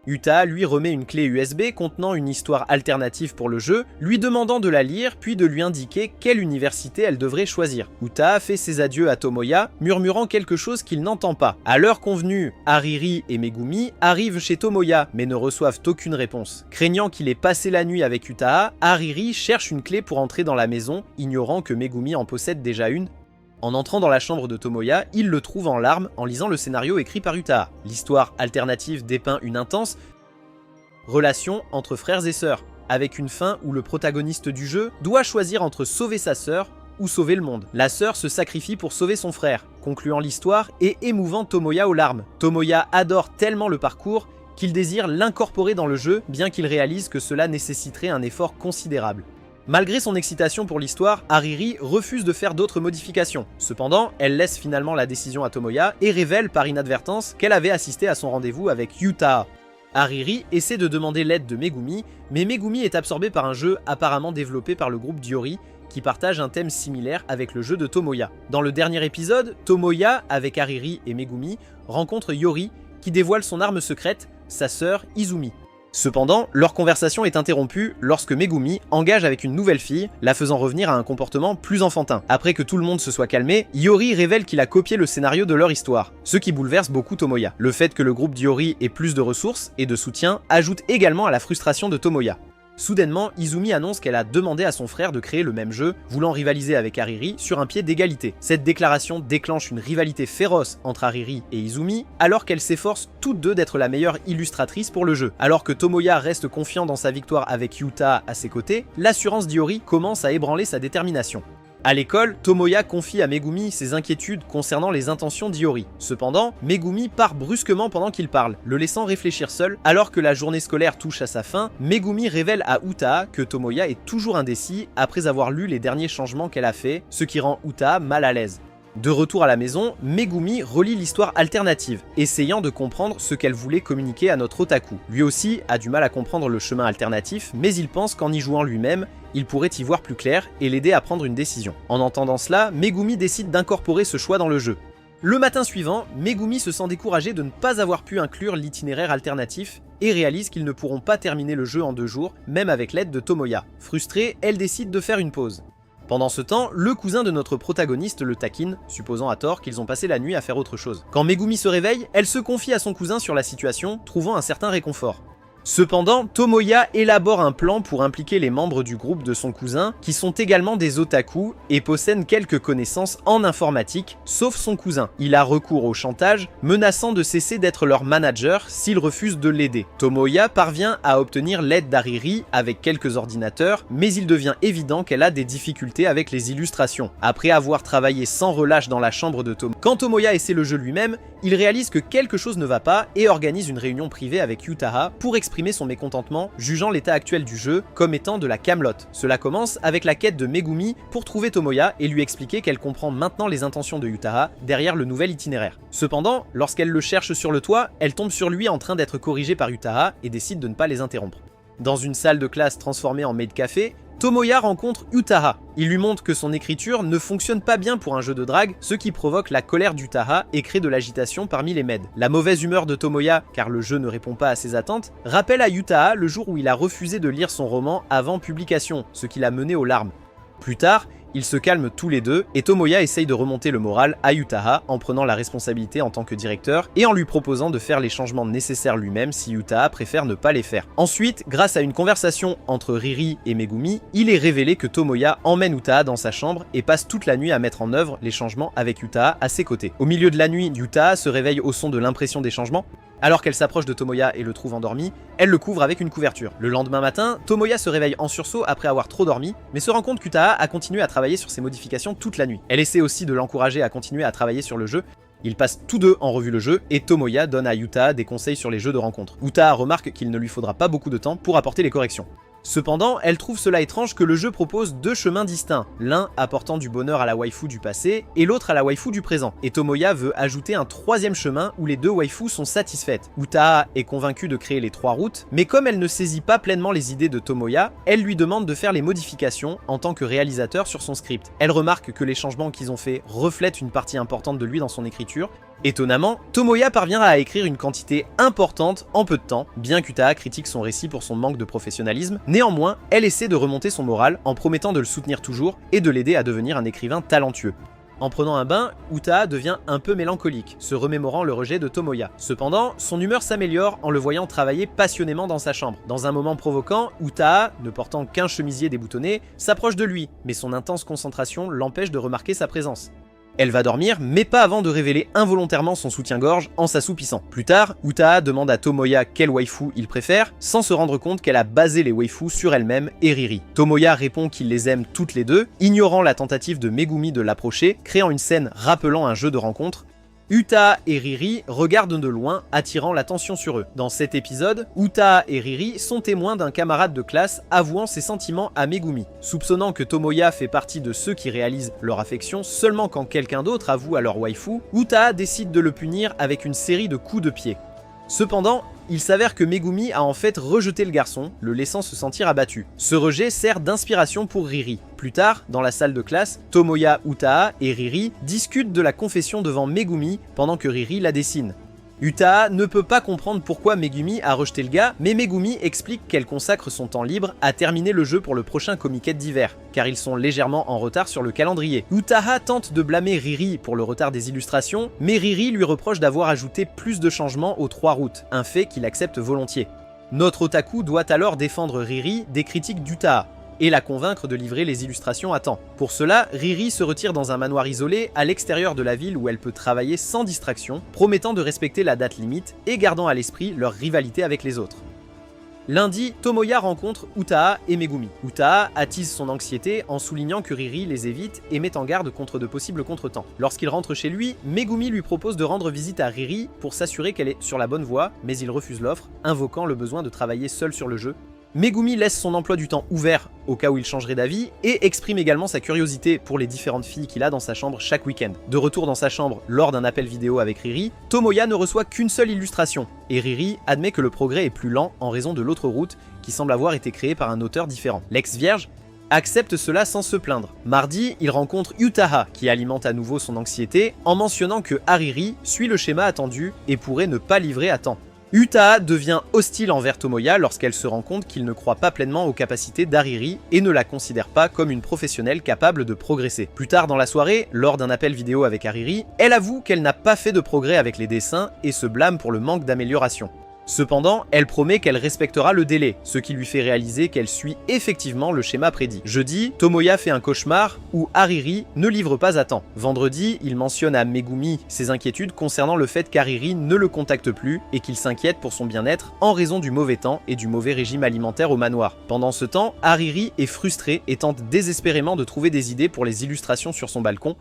Utaha lui remet une clé USB contenant une histoire alternative pour le jeu, lui demandant de la lire puis de lui indiquer quelle université elle devrait choisir. Utaha fait ses adieux à Tomoya, murmurant quelque chose qu'il n'entend pas. À l'heure convenue, Ariri et Megumi arrivent chez Tomoya mais ne reçoivent aucune réponse. Craignant qu'il ait passé la nuit avec Utaha, Ariri cherche une clé pour entrer dans la maison, ignorant que Megumi en possède déjà une. En entrant dans la chambre de Tomoya, il le trouve en larmes en lisant le scénario écrit par Utaha. L'histoire alternative dépeint une intense relation entre frères et sœurs, avec une fin où le protagoniste du jeu doit choisir entre sauver sa sœur ou sauver le monde. La sœur se sacrifie pour sauver son frère, concluant l'histoire et émouvant Tomoya aux larmes. Tomoya adore tellement le parcours qu'il désire l'incorporer dans le jeu, bien qu'il réalise que cela nécessiterait un effort considérable. Malgré son excitation pour l'histoire, Ariri refuse de faire d'autres modifications. Cependant, elle laisse finalement la décision à Tomoya et révèle par inadvertance qu'elle avait assisté à son rendez-vous avec Utaha. Ariri essaie de demander l'aide de Megumi, mais Megumi est absorbé par un jeu apparemment développé par le groupe Diori, qui partage un thème similaire avec le jeu de Tomoya. Dans le dernier épisode, Tomoya, avec Ariri et Megumi, rencontre Yori, qui dévoile son arme secrète, sa sœur Izumi. Cependant, leur conversation est interrompue lorsque Megumi engage avec une nouvelle fille, la faisant revenir à un comportement plus enfantin. Après que tout le monde se soit calmé, Iori révèle qu'il a copié le scénario de leur histoire, ce qui bouleverse beaucoup Tomoya. Le fait que le groupe d'Iori ait plus de ressources et de soutien ajoute également à la frustration de Tomoya. Soudainement, Izumi annonce qu'elle a demandé à son frère de créer le même jeu, voulant rivaliser avec Ariri sur un pied d'égalité. Cette déclaration déclenche une rivalité féroce entre Ariri et Izumi, alors qu'elles s'efforcent toutes deux d'être la meilleure illustratrice pour le jeu. Alors que Tomoya reste confiant dans sa victoire avec Yuta à ses côtés, l'assurance d'Iori commence à ébranler sa détermination. À l'école, Tomoya confie à Megumi ses inquiétudes concernant les intentions d'Iori. Cependant, Megumi part brusquement pendant qu'il parle, le laissant réfléchir seul. Alors que la journée scolaire touche à sa fin, Megumi révèle à Uta que Tomoya est toujours indécis après avoir lu les derniers changements qu'elle a fait, ce qui rend Uta mal à l'aise. De retour à la maison, Megumi relit l'histoire alternative, essayant de comprendre ce qu'elle voulait communiquer à notre otaku. Lui aussi a du mal à comprendre le chemin alternatif, mais il pense qu'en y jouant lui-même, il pourrait y voir plus clair et l'aider à prendre une décision. En entendant cela, Megumi décide d'incorporer ce choix dans le jeu. Le matin suivant, Megumi se sent découragé de ne pas avoir pu inclure l'itinéraire alternatif et réalise qu'ils ne pourront pas terminer le jeu en 2 jours, même avec l'aide de Tomoya. Frustrée, elle décide de faire une pause. Pendant ce temps, le cousin de notre protagoniste le taquine, supposant à tort qu'ils ont passé la nuit à faire autre chose. Quand Megumi se réveille, elle se confie à son cousin sur la situation, trouvant un certain réconfort. Cependant, Tomoya élabore un plan pour impliquer les membres du groupe de son cousin, qui sont également des otaku et possèdent quelques connaissances en informatique, sauf son cousin. Il a recours au chantage, menaçant de cesser d'être leur manager s'ils refusent de l'aider. Tomoya parvient à obtenir l'aide d'Ariri avec quelques ordinateurs, mais il devient évident qu'elle a des difficultés avec les illustrations. Après avoir travaillé sans relâche dans la chambre de Tomoya, quand Tomoya essaie le jeu lui-même, il réalise que quelque chose ne va pas et organise une réunion privée avec Yutaha pour exprimer son mécontentement, jugeant l'état actuel du jeu comme étant de la camelote. Cela commence avec la quête de Megumi pour trouver Tomoya et lui expliquer qu'elle comprend maintenant les intentions de Yutaha derrière le nouvel itinéraire. Cependant, lorsqu'elle le cherche sur le toit, elle tombe sur lui en train d'être corrigé par Yutaha et décide de ne pas les interrompre. Dans une salle de classe transformée en maid café, Tomoya rencontre Yutaha. Il lui montre que son écriture ne fonctionne pas bien pour un jeu de drague, ce qui provoque la colère d'Yutaha et crée de l'agitation parmi les maids. La mauvaise humeur de Tomoya, car le jeu ne répond pas à ses attentes, rappelle à Yutaha le jour où il a refusé de lire son roman avant publication, ce qui l'a mené aux larmes. Plus tard, ils se calment tous les deux et Tomoya essaye de remonter le moral à Yutaha en prenant la responsabilité en tant que directeur et en lui proposant de faire les changements nécessaires lui-même si Yutaha préfère ne pas les faire. Ensuite, grâce à une conversation entre Riri et Megumi, il est révélé que Tomoya emmène Yutaha dans sa chambre et passe toute la nuit à mettre en œuvre les changements avec Yutaha à ses côtés. Au milieu de la nuit, Yutaha se réveille au son de l'impression des changements. Alors qu'elle s'approche de Tomoya et le trouve endormi, elle le couvre avec une couverture. Le lendemain matin, Tomoya se réveille en sursaut après avoir trop dormi, mais se rend compte qu'Yutaha a continué à travailler sur ses modifications toute la nuit. Elle essaie aussi de l'encourager à continuer à travailler sur le jeu. Ils passent tous deux en revue le jeu et Tomoya donne à Yutaha des conseils sur les jeux de rencontre. Yutaha remarque qu'il ne lui faudra pas beaucoup de temps pour apporter les corrections. Cependant, elle trouve cela étrange que le jeu propose 2 chemins distincts, l'un apportant du bonheur à la waifu du passé et l'autre à la waifu du présent. Et Tomoya veut ajouter un 3e chemin où les 2 waifus sont satisfaites. Yutaha est convaincue de créer les 3 routes, mais comme elle ne saisit pas pleinement les idées de Tomoya, elle lui demande de faire les modifications en tant que réalisateur sur son script. Elle remarque que les changements qu'ils ont faits reflètent une partie importante de lui dans son écriture. Étonnamment, Tomoya parviendra à écrire une quantité importante en peu de temps, bien qu'Yutaha critique son récit pour son manque de professionnalisme. Néanmoins, elle essaie de remonter son moral en promettant de le soutenir toujours et de l'aider à devenir un écrivain talentueux. En prenant un bain, Yutaha devient un peu mélancolique, se remémorant le rejet de Tomoya. Cependant, son humeur s'améliore en le voyant travailler passionnément dans sa chambre. Dans un moment provoquant, Yutaha, ne portant qu'un chemisier déboutonné, s'approche de lui, mais son intense concentration l'empêche de remarquer sa présence. Elle va dormir, mais pas avant de révéler involontairement son soutien-gorge en s'assoupissant. Plus tard, Yutaha demande à Tomoya quel waifu il préfère, sans se rendre compte qu'elle a basé les waifus sur elle-même et Riri. Tomoya répond qu'il les aime toutes les deux, ignorant la tentative de Megumi de l'approcher, créant une scène rappelant un jeu de rencontre. Yutaha et Riri regardent de loin, attirant l'attention sur eux. Dans cet épisode, Yutaha et Riri sont témoins d'un camarade de classe avouant ses sentiments à Megumi. Soupçonnant que Tomoya fait partie de ceux qui réalisent leur affection seulement quand quelqu'un d'autre avoue à leur waifu, Yutaha décide de le punir avec une série de coups de pied. Cependant, il s'avère que Megumi a en fait rejeté le garçon, le laissant se sentir abattu. Ce rejet sert d'inspiration pour Riri. Plus tard, dans la salle de classe, Tomoya, Yutaha et Riri discutent de la confession devant Megumi pendant que Riri la dessine. Utaha ne peut pas comprendre pourquoi Megumi a rejeté le gars, mais Megumi explique qu'elle consacre son temps libre à terminer le jeu pour le prochain Comiket d'hiver, car ils sont légèrement en retard sur le calendrier. Utaha tente de blâmer Riri pour le retard des illustrations, mais Riri lui reproche d'avoir ajouté plus de changements aux 3 routes, un fait qu'il accepte volontiers. Notre otaku doit alors défendre Riri des critiques d'Utaha, et la convaincre de livrer les illustrations à temps. Pour cela, Riri se retire dans un manoir isolé à l'extérieur de la ville où elle peut travailler sans distraction, promettant de respecter la date limite et gardant à l'esprit leur rivalité avec les autres. Lundi, Tomoya rencontre Utaha et Megumi. Utaha attise son anxiété en soulignant que Riri les évite et met en garde contre de possibles contretemps. Lorsqu'il rentre chez lui, Megumi lui propose de rendre visite à Riri pour s'assurer qu'elle est sur la bonne voie, mais il refuse l'offre, invoquant le besoin de travailler seul sur le jeu. Megumi laisse son emploi du temps ouvert au cas où il changerait d'avis et exprime également sa curiosité pour les différentes filles qu'il a dans sa chambre chaque week-end. De retour dans sa chambre lors d'un appel vidéo avec Riri, Tomoya ne reçoit qu'une seule illustration et Riri admet que le progrès est plus lent en raison de l'autre route qui semble avoir été créée par un auteur différent. L'ex-vierge accepte cela sans se plaindre. Mardi, il rencontre Utaha qui alimente à nouveau son anxiété en mentionnant que Hariri suit le schéma attendu et pourrait ne pas livrer à temps. Utaha devient hostile envers Tomoya lorsqu'elle se rend compte qu'il ne croit pas pleinement aux capacités d'Hariri et ne la considère pas comme une professionnelle capable de progresser. Plus tard dans la soirée, lors d'un appel vidéo avec Hariri, elle avoue qu'elle n'a pas fait de progrès avec les dessins et se blâme pour le manque d'amélioration. Cependant, elle promet qu'elle respectera le délai, ce qui lui fait réaliser qu'elle suit effectivement le schéma prédit. Jeudi, Tomoya fait un cauchemar où Hariri ne livre pas à temps. Vendredi, il mentionne à Megumi ses inquiétudes concernant le fait qu'Hariri ne le contacte plus et qu'il s'inquiète pour son bien-être en raison du mauvais temps et du mauvais régime alimentaire au manoir. Pendant ce temps, Hariri est frustré et tente désespérément de trouver des idées pour les illustrations sur son balcon.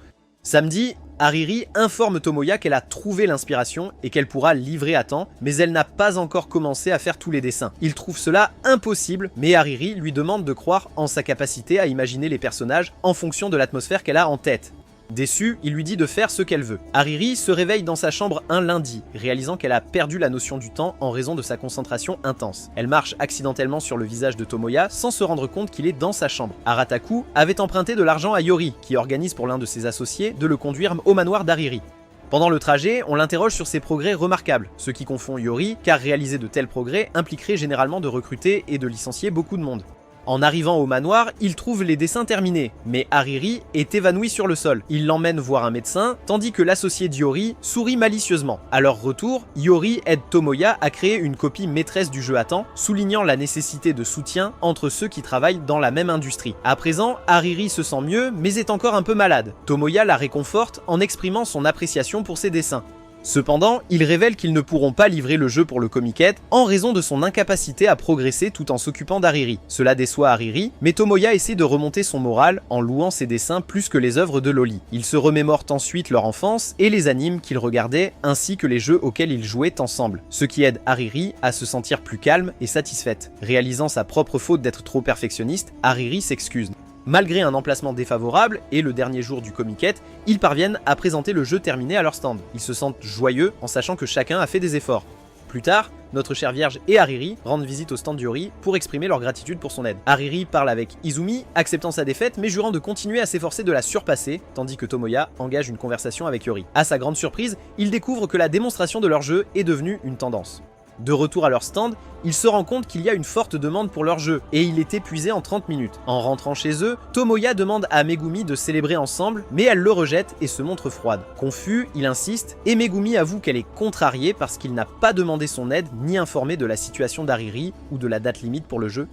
Samedi, Hariri informe Tomoya qu'elle a trouvé l'inspiration et qu'elle pourra livrer à temps, mais elle n'a pas encore commencé à faire tous les dessins. Il trouve cela impossible, mais Hariri lui demande de croire en sa capacité à imaginer les personnages en fonction de l'atmosphère qu'elle a en tête. Déçu, il lui dit de faire ce qu'elle veut. Hariri se réveille dans sa chambre un lundi, réalisant qu'elle a perdu la notion du temps en raison de sa concentration intense. Elle marche accidentellement sur le visage de Tomoya sans se rendre compte qu'il est dans sa chambre. Arataku avait emprunté de l'argent à Yori, qui organise pour l'un de ses associés de le conduire au manoir d'Hariri. Pendant le trajet, on l'interroge sur ses progrès remarquables, ce qui confond Yori, car réaliser de tels progrès impliquerait généralement de recruter et de licencier beaucoup de monde. En arrivant au manoir, il trouve les dessins terminés, mais Hariri est évanoui sur le sol. Il l'emmène voir un médecin, tandis que l'associé d'Yori sourit malicieusement. À leur retour, Yori aide Tomoya à créer une copie maîtresse du jeu à temps, soulignant la nécessité de soutien entre ceux qui travaillent dans la même industrie. À présent, Hariri se sent mieux, mais est encore un peu malade. Tomoya la réconforte en exprimant son appréciation pour ses dessins. Cependant, il révèle qu'ils ne pourront pas livrer le jeu pour le Comiket en raison de son incapacité à progresser tout en s'occupant d'Hariri. Cela déçoit Hariri, mais Tomoya essaie de remonter son moral en louant ses dessins plus que les œuvres de Loli. Ils se remémorent ensuite leur enfance et les animes qu'ils regardaient ainsi que les jeux auxquels ils jouaient ensemble, ce qui aide Hariri à se sentir plus calme et satisfaite. Réalisant sa propre faute d'être trop perfectionniste, Hariri s'excuse. Malgré un emplacement défavorable et le dernier jour du Comiket, ils parviennent à présenter le jeu terminé à leur stand. Ils se sentent joyeux en sachant que chacun a fait des efforts. Plus tard, notre chère vierge et Hariri rendent visite au stand d'Yori pour exprimer leur gratitude pour son aide. Hariri parle avec Izumi, acceptant sa défaite mais jurant de continuer à s'efforcer de la surpasser, tandis que Tomoya engage une conversation avec Yori. À sa grande surprise, il découvre que la démonstration de leur jeu est devenue une tendance. De retour à leur stand, ils se rendent compte qu'il y a une forte demande pour leur jeu, et il est épuisé en 30 minutes. En rentrant chez eux, Tomoya demande à Megumi de célébrer ensemble, mais elle le rejette et se montre froide. Confus, il insiste, et Megumi avoue qu'elle est contrariée parce qu'il n'a pas demandé son aide ni informé de la situation d'Hariri ou de la date limite pour le jeu.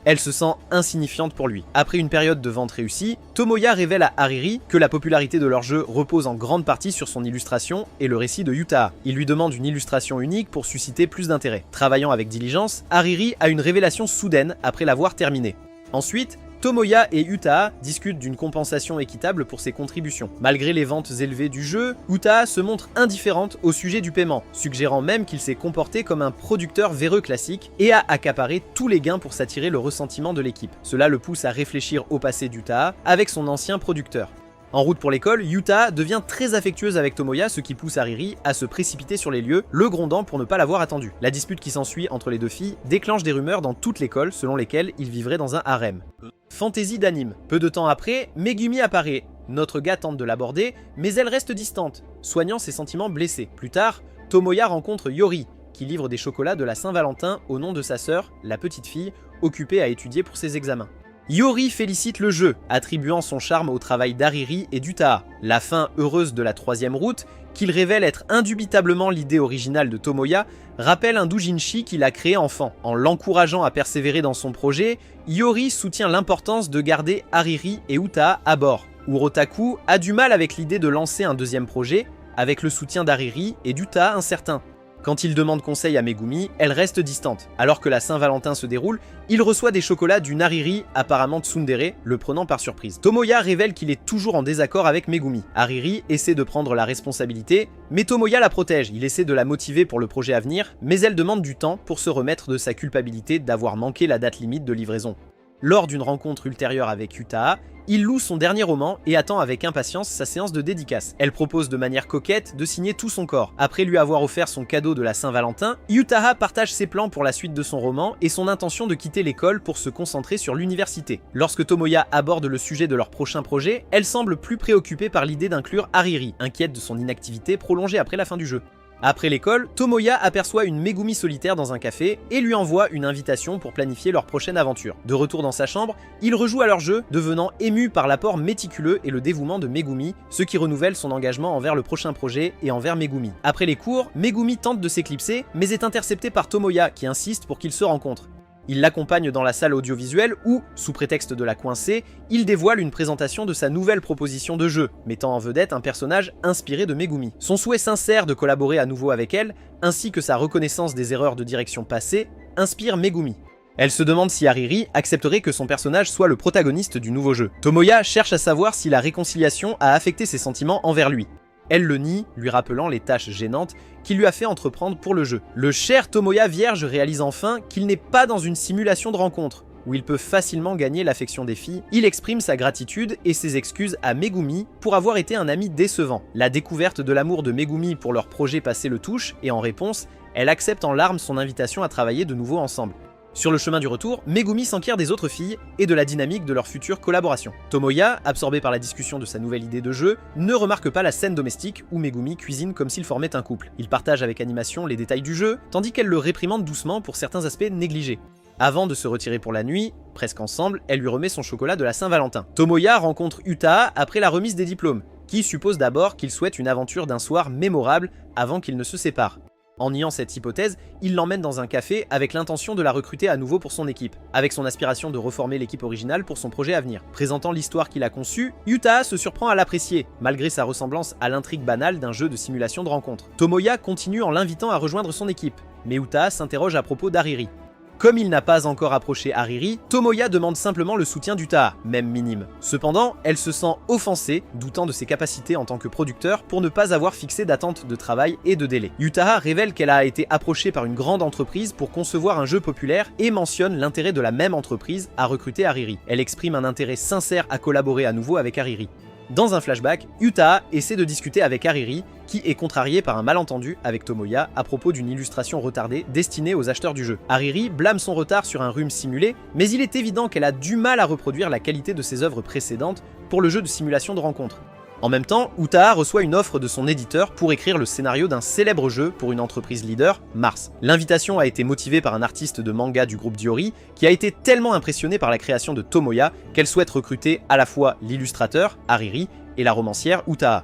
Elle se sent insignifiante pour lui. Après une période de vente réussie, Tomoya révèle à Hariri que la popularité de leur jeu repose en grande partie sur son illustration et le récit de Utaha. Il lui demande une illustration unique pour susciter plus d'intérêt. Travaillant avec diligence, Hariri a une révélation soudaine après l'avoir terminé. Ensuite, Tomoya et Utaha discutent d'une compensation équitable pour ses contributions. Malgré les ventes élevées du jeu, Utaha se montre indifférente au sujet du paiement, suggérant même qu'il s'est comporté comme un producteur véreux classique et a accaparé tous les gains pour s'attirer le ressentiment de l'équipe. Cela le pousse à réfléchir au passé d'Utaha avec son ancien producteur. En route pour l'école, Utaha devient très affectueuse avec Tomoya, ce qui pousse Hariri à se précipiter sur les lieux, le grondant pour ne pas l'avoir attendu. La dispute qui s'ensuit entre les deux filles déclenche des rumeurs dans toute l'école selon lesquelles ils vivraient dans un harem. Fantaisie d'anime. Peu de temps après, Megumi apparaît. Notre gars tente de l'aborder, mais elle reste distante, soignant ses sentiments blessés. Plus tard, Tomoya rencontre Yori, qui livre des chocolats de la Saint-Valentin au nom de sa sœur, la petite fille, occupée à étudier pour ses examens. Yori félicite le jeu, attribuant son charme au travail d'Ariri et d'Utaha. La fin heureuse de la troisième route, qu'il révèle être indubitablement l'idée originale de Tomoya, rappelle un doujinshi qu'il a créé enfant. En l'encourageant à persévérer dans son projet, Yori soutient l'importance de garder Ariri et Utaha à bord. Urotaku a du mal avec l'idée de lancer un deuxième projet, avec le soutien d'Ariri et d'Utaha incertain. Quand il demande conseil à Megumi, elle reste distante. Alors que la Saint-Valentin se déroule, il reçoit des chocolats d'une Ariri, apparemment tsundere, le prenant par surprise. Tomoya révèle qu'il est toujours en désaccord avec Megumi. Ariri essaie de prendre la responsabilité, mais Tomoya la protège. Il essaie de la motiver pour le projet à venir, mais elle demande du temps pour se remettre de sa culpabilité d'avoir manqué la date limite de livraison. Lors d'une rencontre ultérieure avec Utaha, il loue son dernier roman et attend avec impatience sa séance de dédicace. Elle propose de manière coquette de signer tout son corps. Après lui avoir offert son cadeau de la Saint-Valentin, Utaha partage ses plans pour la suite de son roman et son intention de quitter l'école pour se concentrer sur l'université. Lorsque Tomoya aborde le sujet de leur prochain projet, elle semble plus préoccupée par l'idée d'inclure Ariri, inquiète de son inactivité prolongée après la fin du jeu. Après l'école, Tomoya aperçoit une Megumi solitaire dans un café et lui envoie une invitation pour planifier leur prochaine aventure. De retour dans sa chambre, il rejoue à leur jeu, devenant ému par l'apport méticuleux et le dévouement de Megumi, ce qui renouvelle son engagement envers le prochain projet et envers Megumi. Après les cours, Megumi tente de s'éclipser, mais est intercepté par Tomoya qui insiste pour qu'ils se rencontrent. Il l'accompagne dans la salle audiovisuelle où, sous prétexte de la coincer, il dévoile une présentation de sa nouvelle proposition de jeu, mettant en vedette un personnage inspiré de Megumi. Son souhait sincère de collaborer à nouveau avec elle, ainsi que sa reconnaissance des erreurs de direction passées, inspire Megumi. Elle se demande si Ariri accepterait que son personnage soit le protagoniste du nouveau jeu. Tomoya cherche à savoir si la réconciliation a affecté ses sentiments envers lui. Elle le nie, lui rappelant les tâches gênantes qu'il lui a fait entreprendre pour le jeu. Le cher Tomoya vierge réalise enfin qu'il n'est pas dans une simulation de rencontre, où il peut facilement gagner l'affection des filles. Il exprime sa gratitude et ses excuses à Megumi pour avoir été un ami décevant. La découverte de l'amour de Megumi pour leur projet passé le touche, et en réponse, elle accepte en larmes son invitation à travailler de nouveau ensemble. Sur le chemin du retour, Megumi s'enquiert des autres filles et de la dynamique de leur future collaboration. Tomoya, absorbé par la discussion de sa nouvelle idée de jeu, ne remarque pas la scène domestique où Megumi cuisine comme s'ils formaient un couple. Il partage avec animation les détails du jeu, tandis qu'elle le réprimande doucement pour certains aspects négligés. Avant de se retirer pour la nuit, presque ensemble, elle lui remet son chocolat de la Saint-Valentin. Tomoya rencontre Utaha après la remise des diplômes, qui suppose d'abord qu'il souhaite une aventure d'un soir mémorable avant qu'ils ne se séparent. En niant cette hypothèse, il l'emmène dans un café avec l'intention de la recruter à nouveau pour son équipe, avec son aspiration de reformer l'équipe originale pour son projet à venir. Présentant l'histoire qu'il a conçue, Utaha se surprend à l'apprécier, malgré sa ressemblance à l'intrigue banale d'un jeu de simulation de rencontre. Tomoya continue en l'invitant à rejoindre son équipe, mais Utaha s'interroge à propos d'Ariri. Comme il n'a pas encore approché Ariri, Tomoya demande simplement le soutien d'Utaha, même minime. Cependant, elle se sent offensée, doutant de ses capacités en tant que producteur pour ne pas avoir fixé d'attente de travail et de délai. Utaha révèle qu'elle a été approchée par une grande entreprise pour concevoir un jeu populaire et mentionne l'intérêt de la même entreprise à recruter Ariri. Elle exprime un intérêt sincère à collaborer à nouveau avec Ariri. Dans un flashback, Utaha essaie de discuter avec Ariri, qui est contrarié par un malentendu avec Tomoya à propos d'une illustration retardée destinée aux acheteurs du jeu. Ariri blâme son retard sur un rhume simulé, mais il est évident qu'elle a du mal à reproduire la qualité de ses œuvres précédentes pour le jeu de simulation de rencontre. En même temps, Utaha reçoit une offre de son éditeur pour écrire le scénario d'un célèbre jeu pour une entreprise leader, Mars. L'invitation a été motivée par un artiste de manga du groupe Diori qui a été tellement impressionné par la création de Tomoya qu'elle souhaite recruter à la fois l'illustrateur, Ariri, et la romancière, Utaha.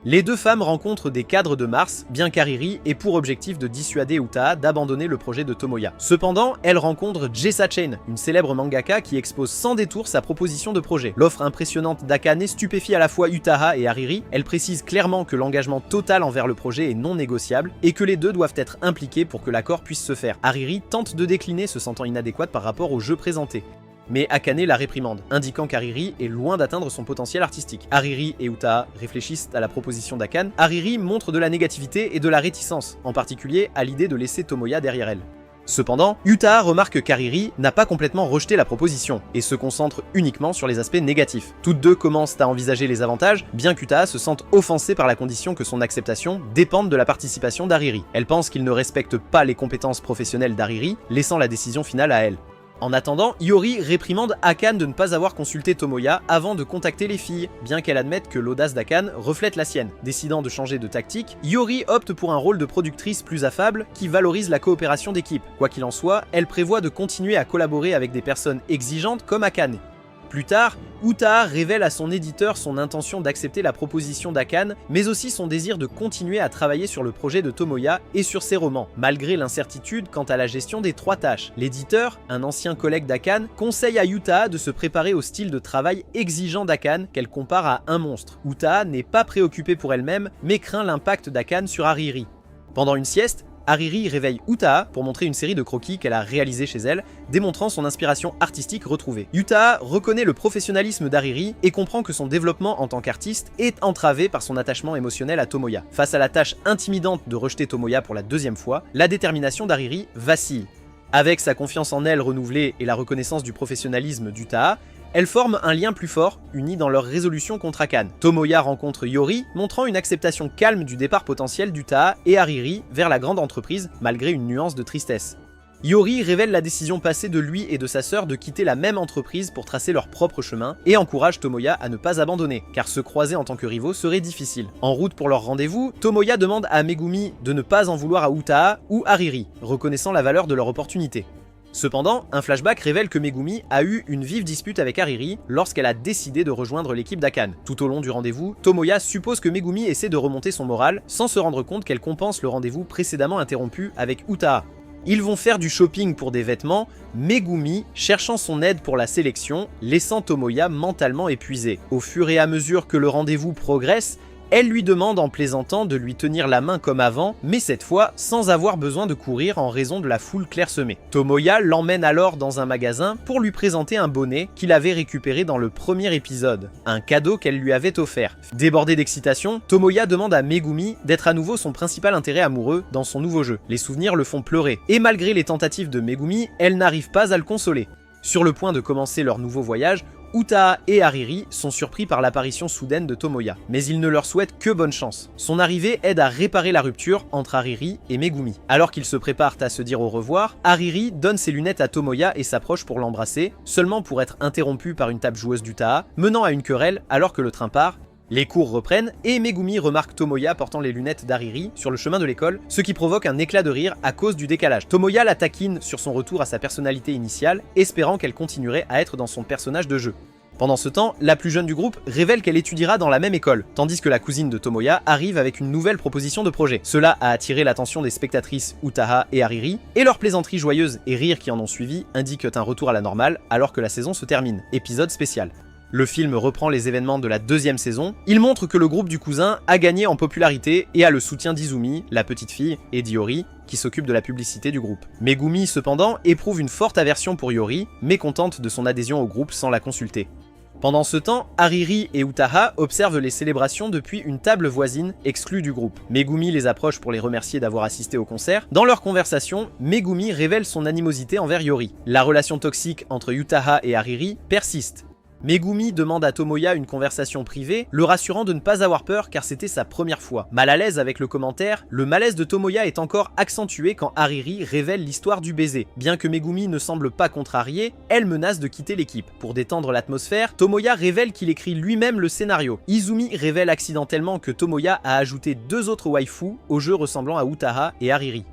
Les deux femmes rencontrent des cadres de Mars, bien qu'Ariri ait pour objectif de dissuader Utaha d'abandonner le projet de Tomoya. Cependant, elle rencontre Jessa Chain, une célèbre mangaka qui expose sans détour sa proposition de projet. L'offre impressionnante d'Akane stupéfie à la fois Utaha et Ariri. Elle précise clairement que l'engagement total envers le projet est non négociable et que les deux doivent être impliqués pour que l'accord puisse se faire. Ariri tente de décliner, se sentant inadéquate par rapport au jeu présenté. Mais Akane la réprimande, indiquant qu'Ariri est loin d'atteindre son potentiel artistique. Ariri et Utaha réfléchissent à la proposition d'Akane. Ariri montre de la négativité et de la réticence, en particulier à l'idée de laisser Tomoya derrière elle. Cependant, Utaha remarque qu'Ariri n'a pas complètement rejeté la proposition, et se concentre uniquement sur les aspects négatifs. Toutes deux commencent à envisager les avantages, bien qu'Utaha se sente offensée par la condition que son acceptation dépende de la participation d'Ariri. Elle pense qu'il ne respecte pas les compétences professionnelles d'Ariri, laissant la décision finale à elle. En attendant, Iori réprimande Akane de ne pas avoir consulté Tomoya avant de contacter les filles, bien qu'elle admette que l'audace d'Akane reflète la sienne. Décidant de changer de tactique, Iori opte pour un rôle de productrice plus affable qui valorise la coopération d'équipe. Quoi qu'il en soit, elle prévoit de continuer à collaborer avec des personnes exigeantes comme Akane. Plus tard, Utaha révèle à son éditeur son intention d'accepter la proposition d'Akane, mais aussi son désir de continuer à travailler sur le projet de Tomoya et sur ses romans, malgré l'incertitude quant à la gestion des 3 tâches. L'éditeur, un ancien collègue d'Akane, conseille à Utaha de se préparer au style de travail exigeant d'Akane qu'elle compare à un monstre. Utaha n'est pas préoccupée pour elle-même, mais craint l'impact d'Akane sur Ariri. Pendant une sieste, Ariri réveille Utaha pour montrer une série de croquis qu'elle a réalisés chez elle, démontrant son inspiration artistique retrouvée. Utaha reconnaît le professionnalisme d'Ariri et comprend que son développement en tant qu'artiste est entravé par son attachement émotionnel à Tomoya. Face à la tâche intimidante de rejeter Tomoya pour la 2e fois, la détermination d'Ariri vacille. Avec sa confiance en elle renouvelée et la reconnaissance du professionnalisme d'Utaha, elles forment un lien plus fort, unis dans leur résolution contre Akane. Tomoya rencontre Iori, montrant une acceptation calme du départ potentiel d'Utaha et Ariri vers la grande entreprise, malgré une nuance de tristesse. Iori révèle la décision passée de lui et de sa sœur de quitter la même entreprise pour tracer leur propre chemin, et encourage Tomoya à ne pas abandonner, car se croiser en tant que rivaux serait difficile. En route pour leur rendez-vous, Tomoya demande à Megumi de ne pas en vouloir à Utaha ou Ariri, reconnaissant la valeur de leur opportunité. Cependant, un flashback révèle que Megumi a eu une vive dispute avec Ariri lorsqu'elle a décidé de rejoindre l'équipe d'Akane. Tout au long du rendez-vous, Tomoya suppose que Megumi essaie de remonter son moral sans se rendre compte qu'elle compense le rendez-vous précédemment interrompu avec Utaha. Ils vont faire du shopping pour des vêtements, Megumi cherchant son aide pour la sélection, laissant Tomoya mentalement épuisé. Au fur et à mesure que le rendez-vous progresse, elle lui demande en plaisantant de lui tenir la main comme avant, mais cette fois sans avoir besoin de courir en raison de la foule clairsemée. Tomoya l'emmène alors dans un magasin pour lui présenter un bonnet qu'il avait récupéré dans le premier épisode, un cadeau qu'elle lui avait offert. Débordé d'excitation, Tomoya demande à Megumi d'être à nouveau son principal intérêt amoureux dans son nouveau jeu. Les souvenirs le font pleurer, et malgré les tentatives de Megumi, elle n'arrive pas à le consoler. Sur le point de commencer leur nouveau voyage, Utaha et Ariri sont surpris par l'apparition soudaine de Tomoya, mais ils ne leur souhaitent que bonne chance. Son arrivée aide à réparer la rupture entre Ariri et Megumi. Alors qu'ils se préparent à se dire au revoir, Ariri donne ses lunettes à Tomoya et s'approche pour l'embrasser, seulement pour être interrompu par une table joueuse d'Utaha, menant à une querelle alors que le train part. Les cours reprennent et Megumi remarque Tomoya portant les lunettes d'Ariri sur le chemin de l'école, ce qui provoque un éclat de rire à cause du décalage. Tomoya la taquine sur son retour à sa personnalité initiale, espérant qu'elle continuerait à être dans son personnage de jeu. Pendant ce temps, la plus jeune du groupe révèle qu'elle étudiera dans la même école, tandis que la cousine de Tomoya arrive avec une nouvelle proposition de projet. Cela a attiré l'attention des spectatrices Utaha et Ariri, et leurs plaisanteries joyeuses et rires qui en ont suivi indiquent un retour à la normale alors que la saison se termine. Épisode spécial. Le film reprend les événements de la 2e saison. Il montre que le groupe du cousin a gagné en popularité et a le soutien d'Izumi, la petite fille, et d'Iori, qui s'occupe de la publicité du groupe. Megumi, cependant, éprouve une forte aversion pour Iori, mécontente de son adhésion au groupe sans la consulter. Pendant ce temps, Ariri et Utaha observent les célébrations depuis une table voisine exclue du groupe. Megumi les approche pour les remercier d'avoir assisté au concert. Dans leur conversation, Megumi révèle son animosité envers Iori. La relation toxique entre Utaha et Ariri persiste. Megumi demande à Tomoya une conversation privée, le rassurant de ne pas avoir peur car c'était sa première fois. Mal à l'aise avec le commentaire, le malaise de Tomoya est encore accentué quand Ariri révèle l'histoire du baiser. Bien que Megumi ne semble pas contrariée, elle menace de quitter l'équipe. Pour détendre l'atmosphère, Tomoya révèle qu'il écrit lui-même le scénario. Izumi révèle accidentellement que Tomoya a ajouté 2 autres waifus au jeu ressemblant à Utaha et Ariri.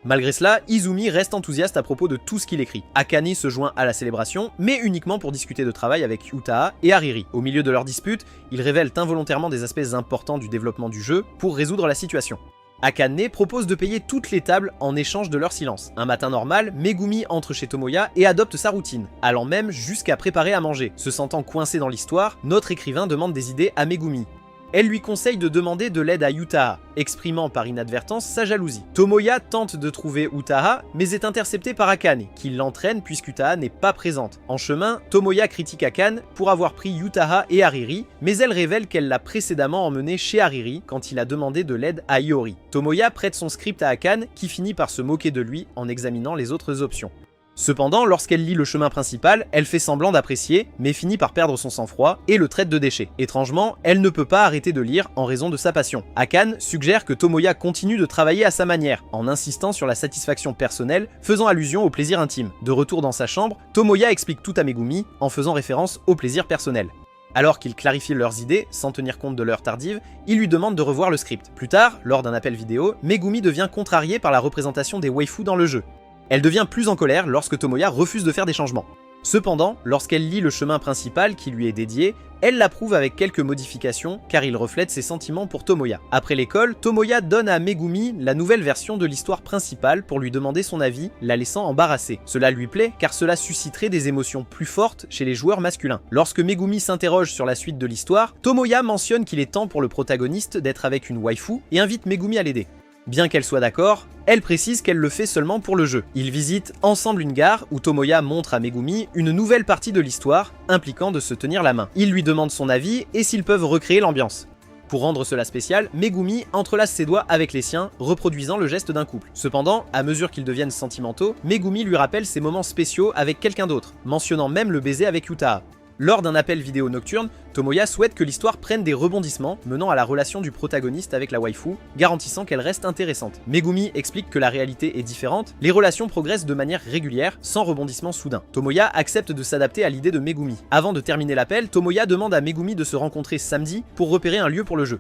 Malgré cela, Izumi reste enthousiaste à propos de tout ce qu'il écrit. Akane se joint à la célébration, mais uniquement pour discuter de travail avec Utaha et Ariri. Au milieu de leur dispute, ils révèlent involontairement des aspects importants du développement du jeu pour résoudre la situation. Akane propose de payer toutes les tables en échange de leur silence. Un matin normal, Megumi entre chez Tomoya et adopte sa routine, allant même jusqu'à préparer à manger. Se sentant coincé dans l'histoire, notre écrivain demande des idées à Megumi. Elle lui conseille de demander de l'aide à Utaha, exprimant par inadvertance sa jalousie. Tomoya tente de trouver Utaha, mais est interceptée par Akane, qui l'entraîne puisqu'Utaha n'est pas présente. En chemin, Tomoya critique Akane pour avoir pris Utaha et Ariri, mais elle révèle qu'elle l'a précédemment emmené chez Ariri quand il a demandé de l'aide à Iori. Tomoya prête son script à Akane, qui finit par se moquer de lui en examinant les autres options. Cependant, lorsqu'elle lit le chemin principal, elle fait semblant d'apprécier, mais finit par perdre son sang-froid et le traite de déchet. Étrangement, elle ne peut pas arrêter de lire en raison de sa passion. Akane suggère que Tomoya continue de travailler à sa manière, en insistant sur la satisfaction personnelle, faisant allusion au plaisir intime. De retour dans sa chambre, Tomoya explique tout à Megumi, en faisant référence au plaisir personnel. Alors qu'ils clarifient leurs idées, sans tenir compte de l'heure tardive, il lui demande de revoir le script. Plus tard, lors d'un appel vidéo, Megumi devient contrariée par la représentation des waifus dans le jeu. Elle devient plus en colère lorsque Tomoya refuse de faire des changements. Cependant, lorsqu'elle lit le chemin principal qui lui est dédié, elle l'approuve avec quelques modifications car il reflète ses sentiments pour Tomoya. Après l'école, Tomoya donne à Megumi la nouvelle version de l'histoire principale pour lui demander son avis, la laissant embarrassée. Cela lui plaît car cela susciterait des émotions plus fortes chez les joueurs masculins. Lorsque Megumi s'interroge sur la suite de l'histoire, Tomoya mentionne qu'il est temps pour le protagoniste d'être avec une waifu et invite Megumi à l'aider. Bien qu'elle soit d'accord, elle précise qu'elle le fait seulement pour le jeu. Ils visitent ensemble une gare où Tomoya montre à Megumi une nouvelle partie de l'histoire impliquant de se tenir la main. Il lui demande son avis et s'ils peuvent recréer l'ambiance. Pour rendre cela spécial, Megumi entrelace ses doigts avec les siens, reproduisant le geste d'un couple. Cependant, à mesure qu'ils deviennent sentimentaux, Megumi lui rappelle ses moments spéciaux avec quelqu'un d'autre, mentionnant même le baiser avec Utaa. Lors d'un appel vidéo nocturne, Tomoya souhaite que l'histoire prenne des rebondissements menant à la relation du protagoniste avec la waifu, garantissant qu'elle reste intéressante. Megumi explique que la réalité est différente, les relations progressent de manière régulière, sans rebondissement soudain. Tomoya accepte de s'adapter à l'idée de Megumi. Avant de terminer l'appel, Tomoya demande à Megumi de se rencontrer samedi pour repérer un lieu pour le jeu.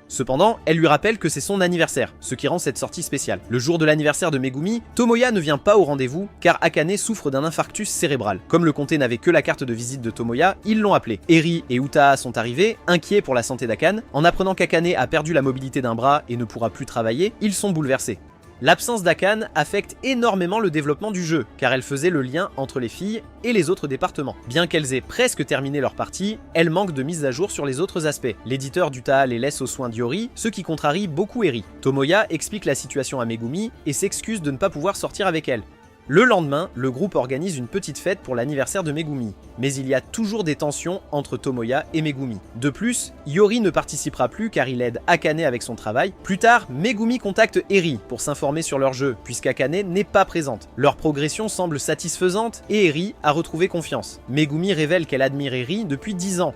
Cependant, elle lui rappelle que c'est son anniversaire, ce qui rend cette sortie spéciale. Le jour de l'anniversaire de Megumi, Tomoya ne vient pas au rendez-vous car Akane souffre d'un infarctus cérébral. Comme le comté n'avait que la carte de visite de Tomoya, ils l'ont appelé. Eri et Utaa sont arrivés, inquiets pour la santé d'Akane. En apprenant qu'Akane a perdu la mobilité d'un bras et ne pourra plus travailler, ils sont bouleversés. L'absence d'Akane affecte énormément le développement du jeu, car elle faisait le lien entre les filles et les autres départements. Bien qu'elles aient presque terminé leur partie, elles manquent de mise à jour sur les autres aspects. L'éditeur d'Utaa les laisse aux soins d'Iori, ce qui contrarie beaucoup Eri. Tomoya explique la situation à Megumi et s'excuse de ne pas pouvoir sortir avec elle. Le lendemain, le groupe organise une petite fête pour l'anniversaire de Megumi, mais il y a toujours des tensions entre Tomoya et Megumi. De plus, Iori ne participera plus car il aide Akane avec son travail. Plus tard, Megumi contacte Eri pour s'informer sur leur jeu, puisqu'Akane n'est pas présente. Leur progression semble satisfaisante et Eri a retrouvé confiance. Megumi révèle qu'elle admire Eri depuis 10 ans.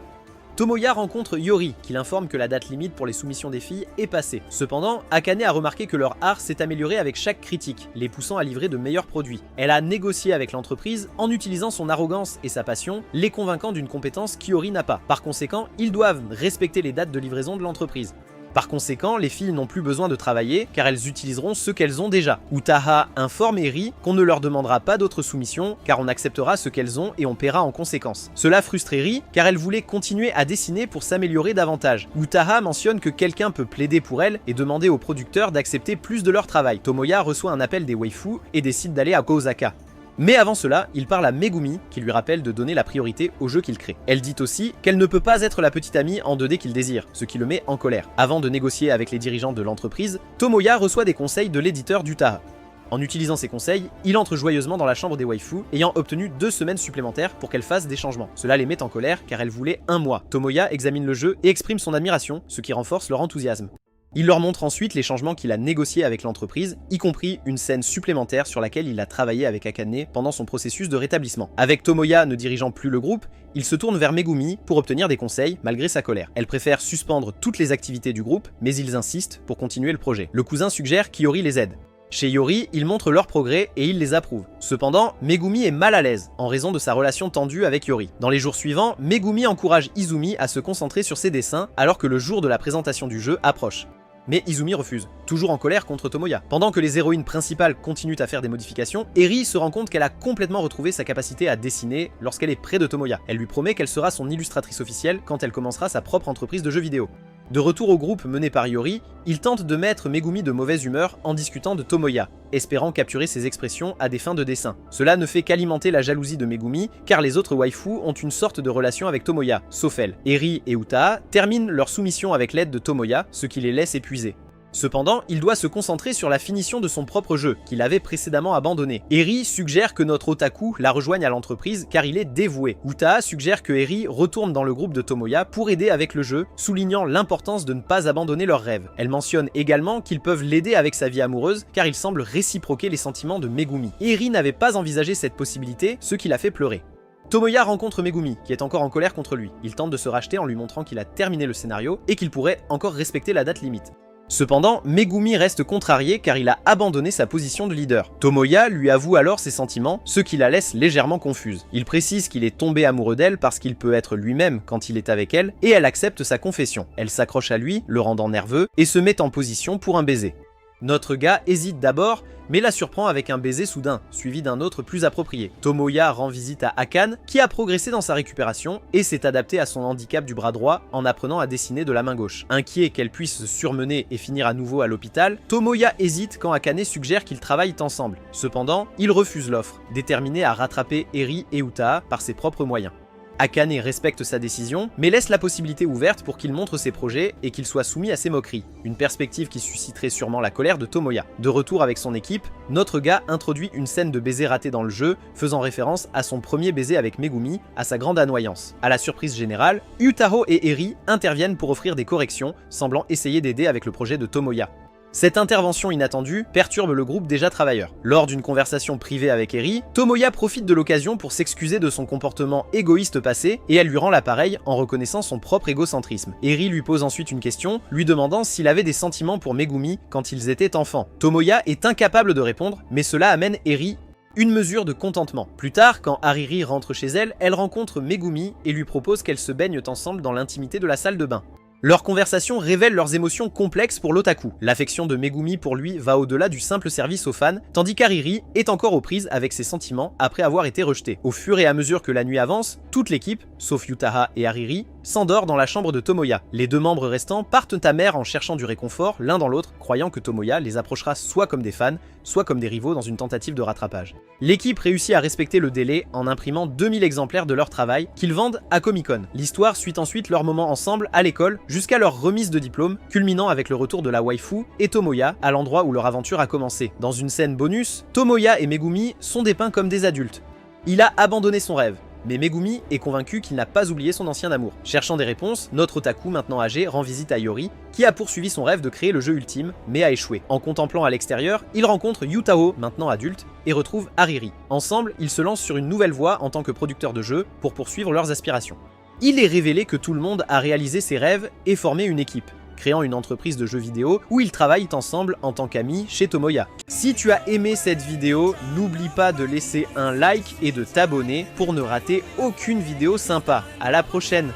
Tomoya rencontre Iori, qui l'informe que la date limite pour les soumissions des filles est passée. Cependant, Akane a remarqué que leur art s'est amélioré avec chaque critique, les poussant à livrer de meilleurs produits. Elle a négocié avec l'entreprise en utilisant son arrogance et sa passion, les convainquant d'une compétence qu'Iori n'a pas. Par conséquent, ils doivent respecter les dates de livraison de l'entreprise. Par conséquent, les filles n'ont plus besoin de travailler car elles utiliseront ce qu'elles ont déjà. Utaa informe Eri qu'on ne leur demandera pas d'autres soumissions car on acceptera ce qu'elles ont et on paiera en conséquence. Cela frustre Eri car elle voulait continuer à dessiner pour s'améliorer davantage. Utaa mentionne que quelqu'un peut plaider pour elle et demander aux producteurs d'accepter plus de leur travail. Tomoya reçoit un appel des waifus et décide d'aller à Gouzaka. Mais avant cela, il parle à Megumi qui lui rappelle de donner la priorité au jeu qu'il crée. Elle dit aussi qu'elle ne peut pas être la petite amie en 2D qu'il désire, ce qui le met en colère. Avant de négocier avec les dirigeants de l'entreprise, Tomoya reçoit des conseils de l'éditeur d'Utaa. En utilisant ces conseils, il entre joyeusement dans la chambre des waifus, ayant obtenu 2 semaines supplémentaires pour qu'elles fassent des changements. Cela les met en colère car elles voulaient 1 mois. Tomoya examine le jeu et exprime son admiration, ce qui renforce leur enthousiasme. Il leur montre ensuite les changements qu'il a négociés avec l'entreprise, y compris une scène supplémentaire sur laquelle il a travaillé avec Akane pendant son processus de rétablissement. Avec Tomoya ne dirigeant plus le groupe, il se tourne vers Megumi pour obtenir des conseils malgré sa colère. Elle préfère suspendre toutes les activités du groupe, mais ils insistent pour continuer le projet. Le cousin suggère qu'Iori les aide. Chez Iori, ils montrent leur progrès et il les approuve. Cependant, Megumi est mal à l'aise en raison de sa relation tendue avec Iori. Dans les jours suivants, Megumi encourage Izumi à se concentrer sur ses dessins alors que le jour de la présentation du jeu approche. Mais Izumi refuse, toujours en colère contre Tomoya. Pendant que les héroïnes principales continuent à faire des modifications, Eri se rend compte qu'elle a complètement retrouvé sa capacité à dessiner lorsqu'elle est près de Tomoya. Elle lui promet qu'elle sera son illustratrice officielle quand elle commencera sa propre entreprise de jeux vidéo. De retour au groupe mené par Iori, il tente de mettre Megumi de mauvaise humeur en discutant de Tomoya, espérant capturer ses expressions à des fins de dessin. Cela ne fait qu'alimenter la jalousie de Megumi, car les autres waifus ont une sorte de relation avec Tomoya, sauf elle. Eri et Utaa terminent leur soumission avec l'aide de Tomoya, ce qui les laisse épuisés. Cependant, il doit se concentrer sur la finition de son propre jeu, qu'il avait précédemment abandonné. Eri suggère que notre otaku la rejoigne à l'entreprise car il est dévoué. Utaha suggère que Eri retourne dans le groupe de Tomoya pour aider avec le jeu, soulignant l'importance de ne pas abandonner leurs rêves. Elle mentionne également qu'ils peuvent l'aider avec sa vie amoureuse car il semble réciproquer les sentiments de Megumi. Eri n'avait pas envisagé cette possibilité, ce qui l'a fait pleurer. Tomoya rencontre Megumi, qui est encore en colère contre lui. Il tente de se racheter en lui montrant qu'il a terminé le scénario et qu'il pourrait encore respecter la date limite. Cependant, Megumi reste contrarié car il a abandonné sa position de leader. Tomoya lui avoue alors ses sentiments, ce qui la laisse légèrement confuse. Il précise qu'il est tombé amoureux d'elle parce qu'il peut être lui-même quand il est avec elle, et elle accepte sa confession. Elle s'accroche à lui, le rendant nerveux, et se met en position pour un baiser. Notre gars hésite d'abord, mais la surprend avec un baiser soudain, suivi d'un autre plus approprié. Tomoya rend visite à Akane, qui a progressé dans sa récupération et s'est adapté à son handicap du bras droit en apprenant à dessiner de la main gauche. Inquiet qu'elle puisse se surmener et finir à nouveau à l'hôpital, Tomoya hésite quand Akane suggère qu'ils travaillent ensemble. Cependant, il refuse l'offre, déterminé à rattraper Eri et Utaha par ses propres moyens. Akane respecte sa décision, mais laisse la possibilité ouverte pour qu'il montre ses projets et qu'il soit soumis à ses moqueries, une perspective qui susciterait sûrement la colère de Tomoya. De retour avec son équipe, notre gars introduit une scène de baiser raté dans le jeu, faisant référence à son premier baiser avec Megumi, à sa grande annoyance. À la surprise générale, Utaho et Eri interviennent pour offrir des corrections, semblant essayer d'aider avec le projet de Tomoya. Cette intervention inattendue perturbe le groupe déjà travailleur. Lors d'une conversation privée avec Eri, Tomoya profite de l'occasion pour s'excuser de son comportement égoïste passé et elle lui rend l'appareil en reconnaissant son propre égocentrisme. Eri lui pose ensuite une question, lui demandant s'il avait des sentiments pour Megumi quand ils étaient enfants. Tomoya est incapable de répondre, mais cela amène Eri une mesure de contentement. Plus tard, quand Hariri rentre chez elle, elle rencontre Megumi et lui propose qu'elles se baignent ensemble dans l'intimité de la salle de bain. Leur conversation révèle leurs émotions complexes pour l'otaku. L'affection de Megumi pour lui va au-delà du simple service aux fans, tandis qu'Hariri est encore aux prises avec ses sentiments après avoir été rejeté. Au fur et à mesure que la nuit avance, toute l'équipe, sauf Utaha et Hariri, s'endort dans la chambre de Tomoya. Les deux membres restants partent à mer en cherchant du réconfort l'un dans l'autre, croyant que Tomoya les approchera soit comme des fans, soit comme des rivaux dans une tentative de rattrapage. L'équipe réussit à respecter le délai en imprimant 2000 exemplaires de leur travail qu'ils vendent à Comic-Con. L'histoire suit ensuite leur moment ensemble à l'école jusqu'à leur remise de diplôme, culminant avec le retour de la waifu et Tomoya à l'endroit où leur aventure a commencé. Dans une scène bonus, Tomoya et Megumi sont dépeints comme des adultes. Il a abandonné son rêve, mais Megumi est convaincu qu'il n'a pas oublié son ancien amour. Cherchant des réponses, notre otaku maintenant âgé rend visite à Yori, qui a poursuivi son rêve de créer le jeu ultime, mais a échoué. En contemplant à l'extérieur, il rencontre Yutao, maintenant adulte, et retrouve Hariri. Ensemble, ils se lancent sur une nouvelle voie en tant que producteurs de jeux pour poursuivre leurs aspirations. Il est révélé que tout le monde a réalisé ses rêves et formé une équipe, créant une entreprise de jeux vidéo où ils travaillent ensemble en tant qu'amis chez Tomoya. Si tu as aimé cette vidéo, n'oublie pas de laisser un like et de t'abonner pour ne rater aucune vidéo sympa. À la prochaine!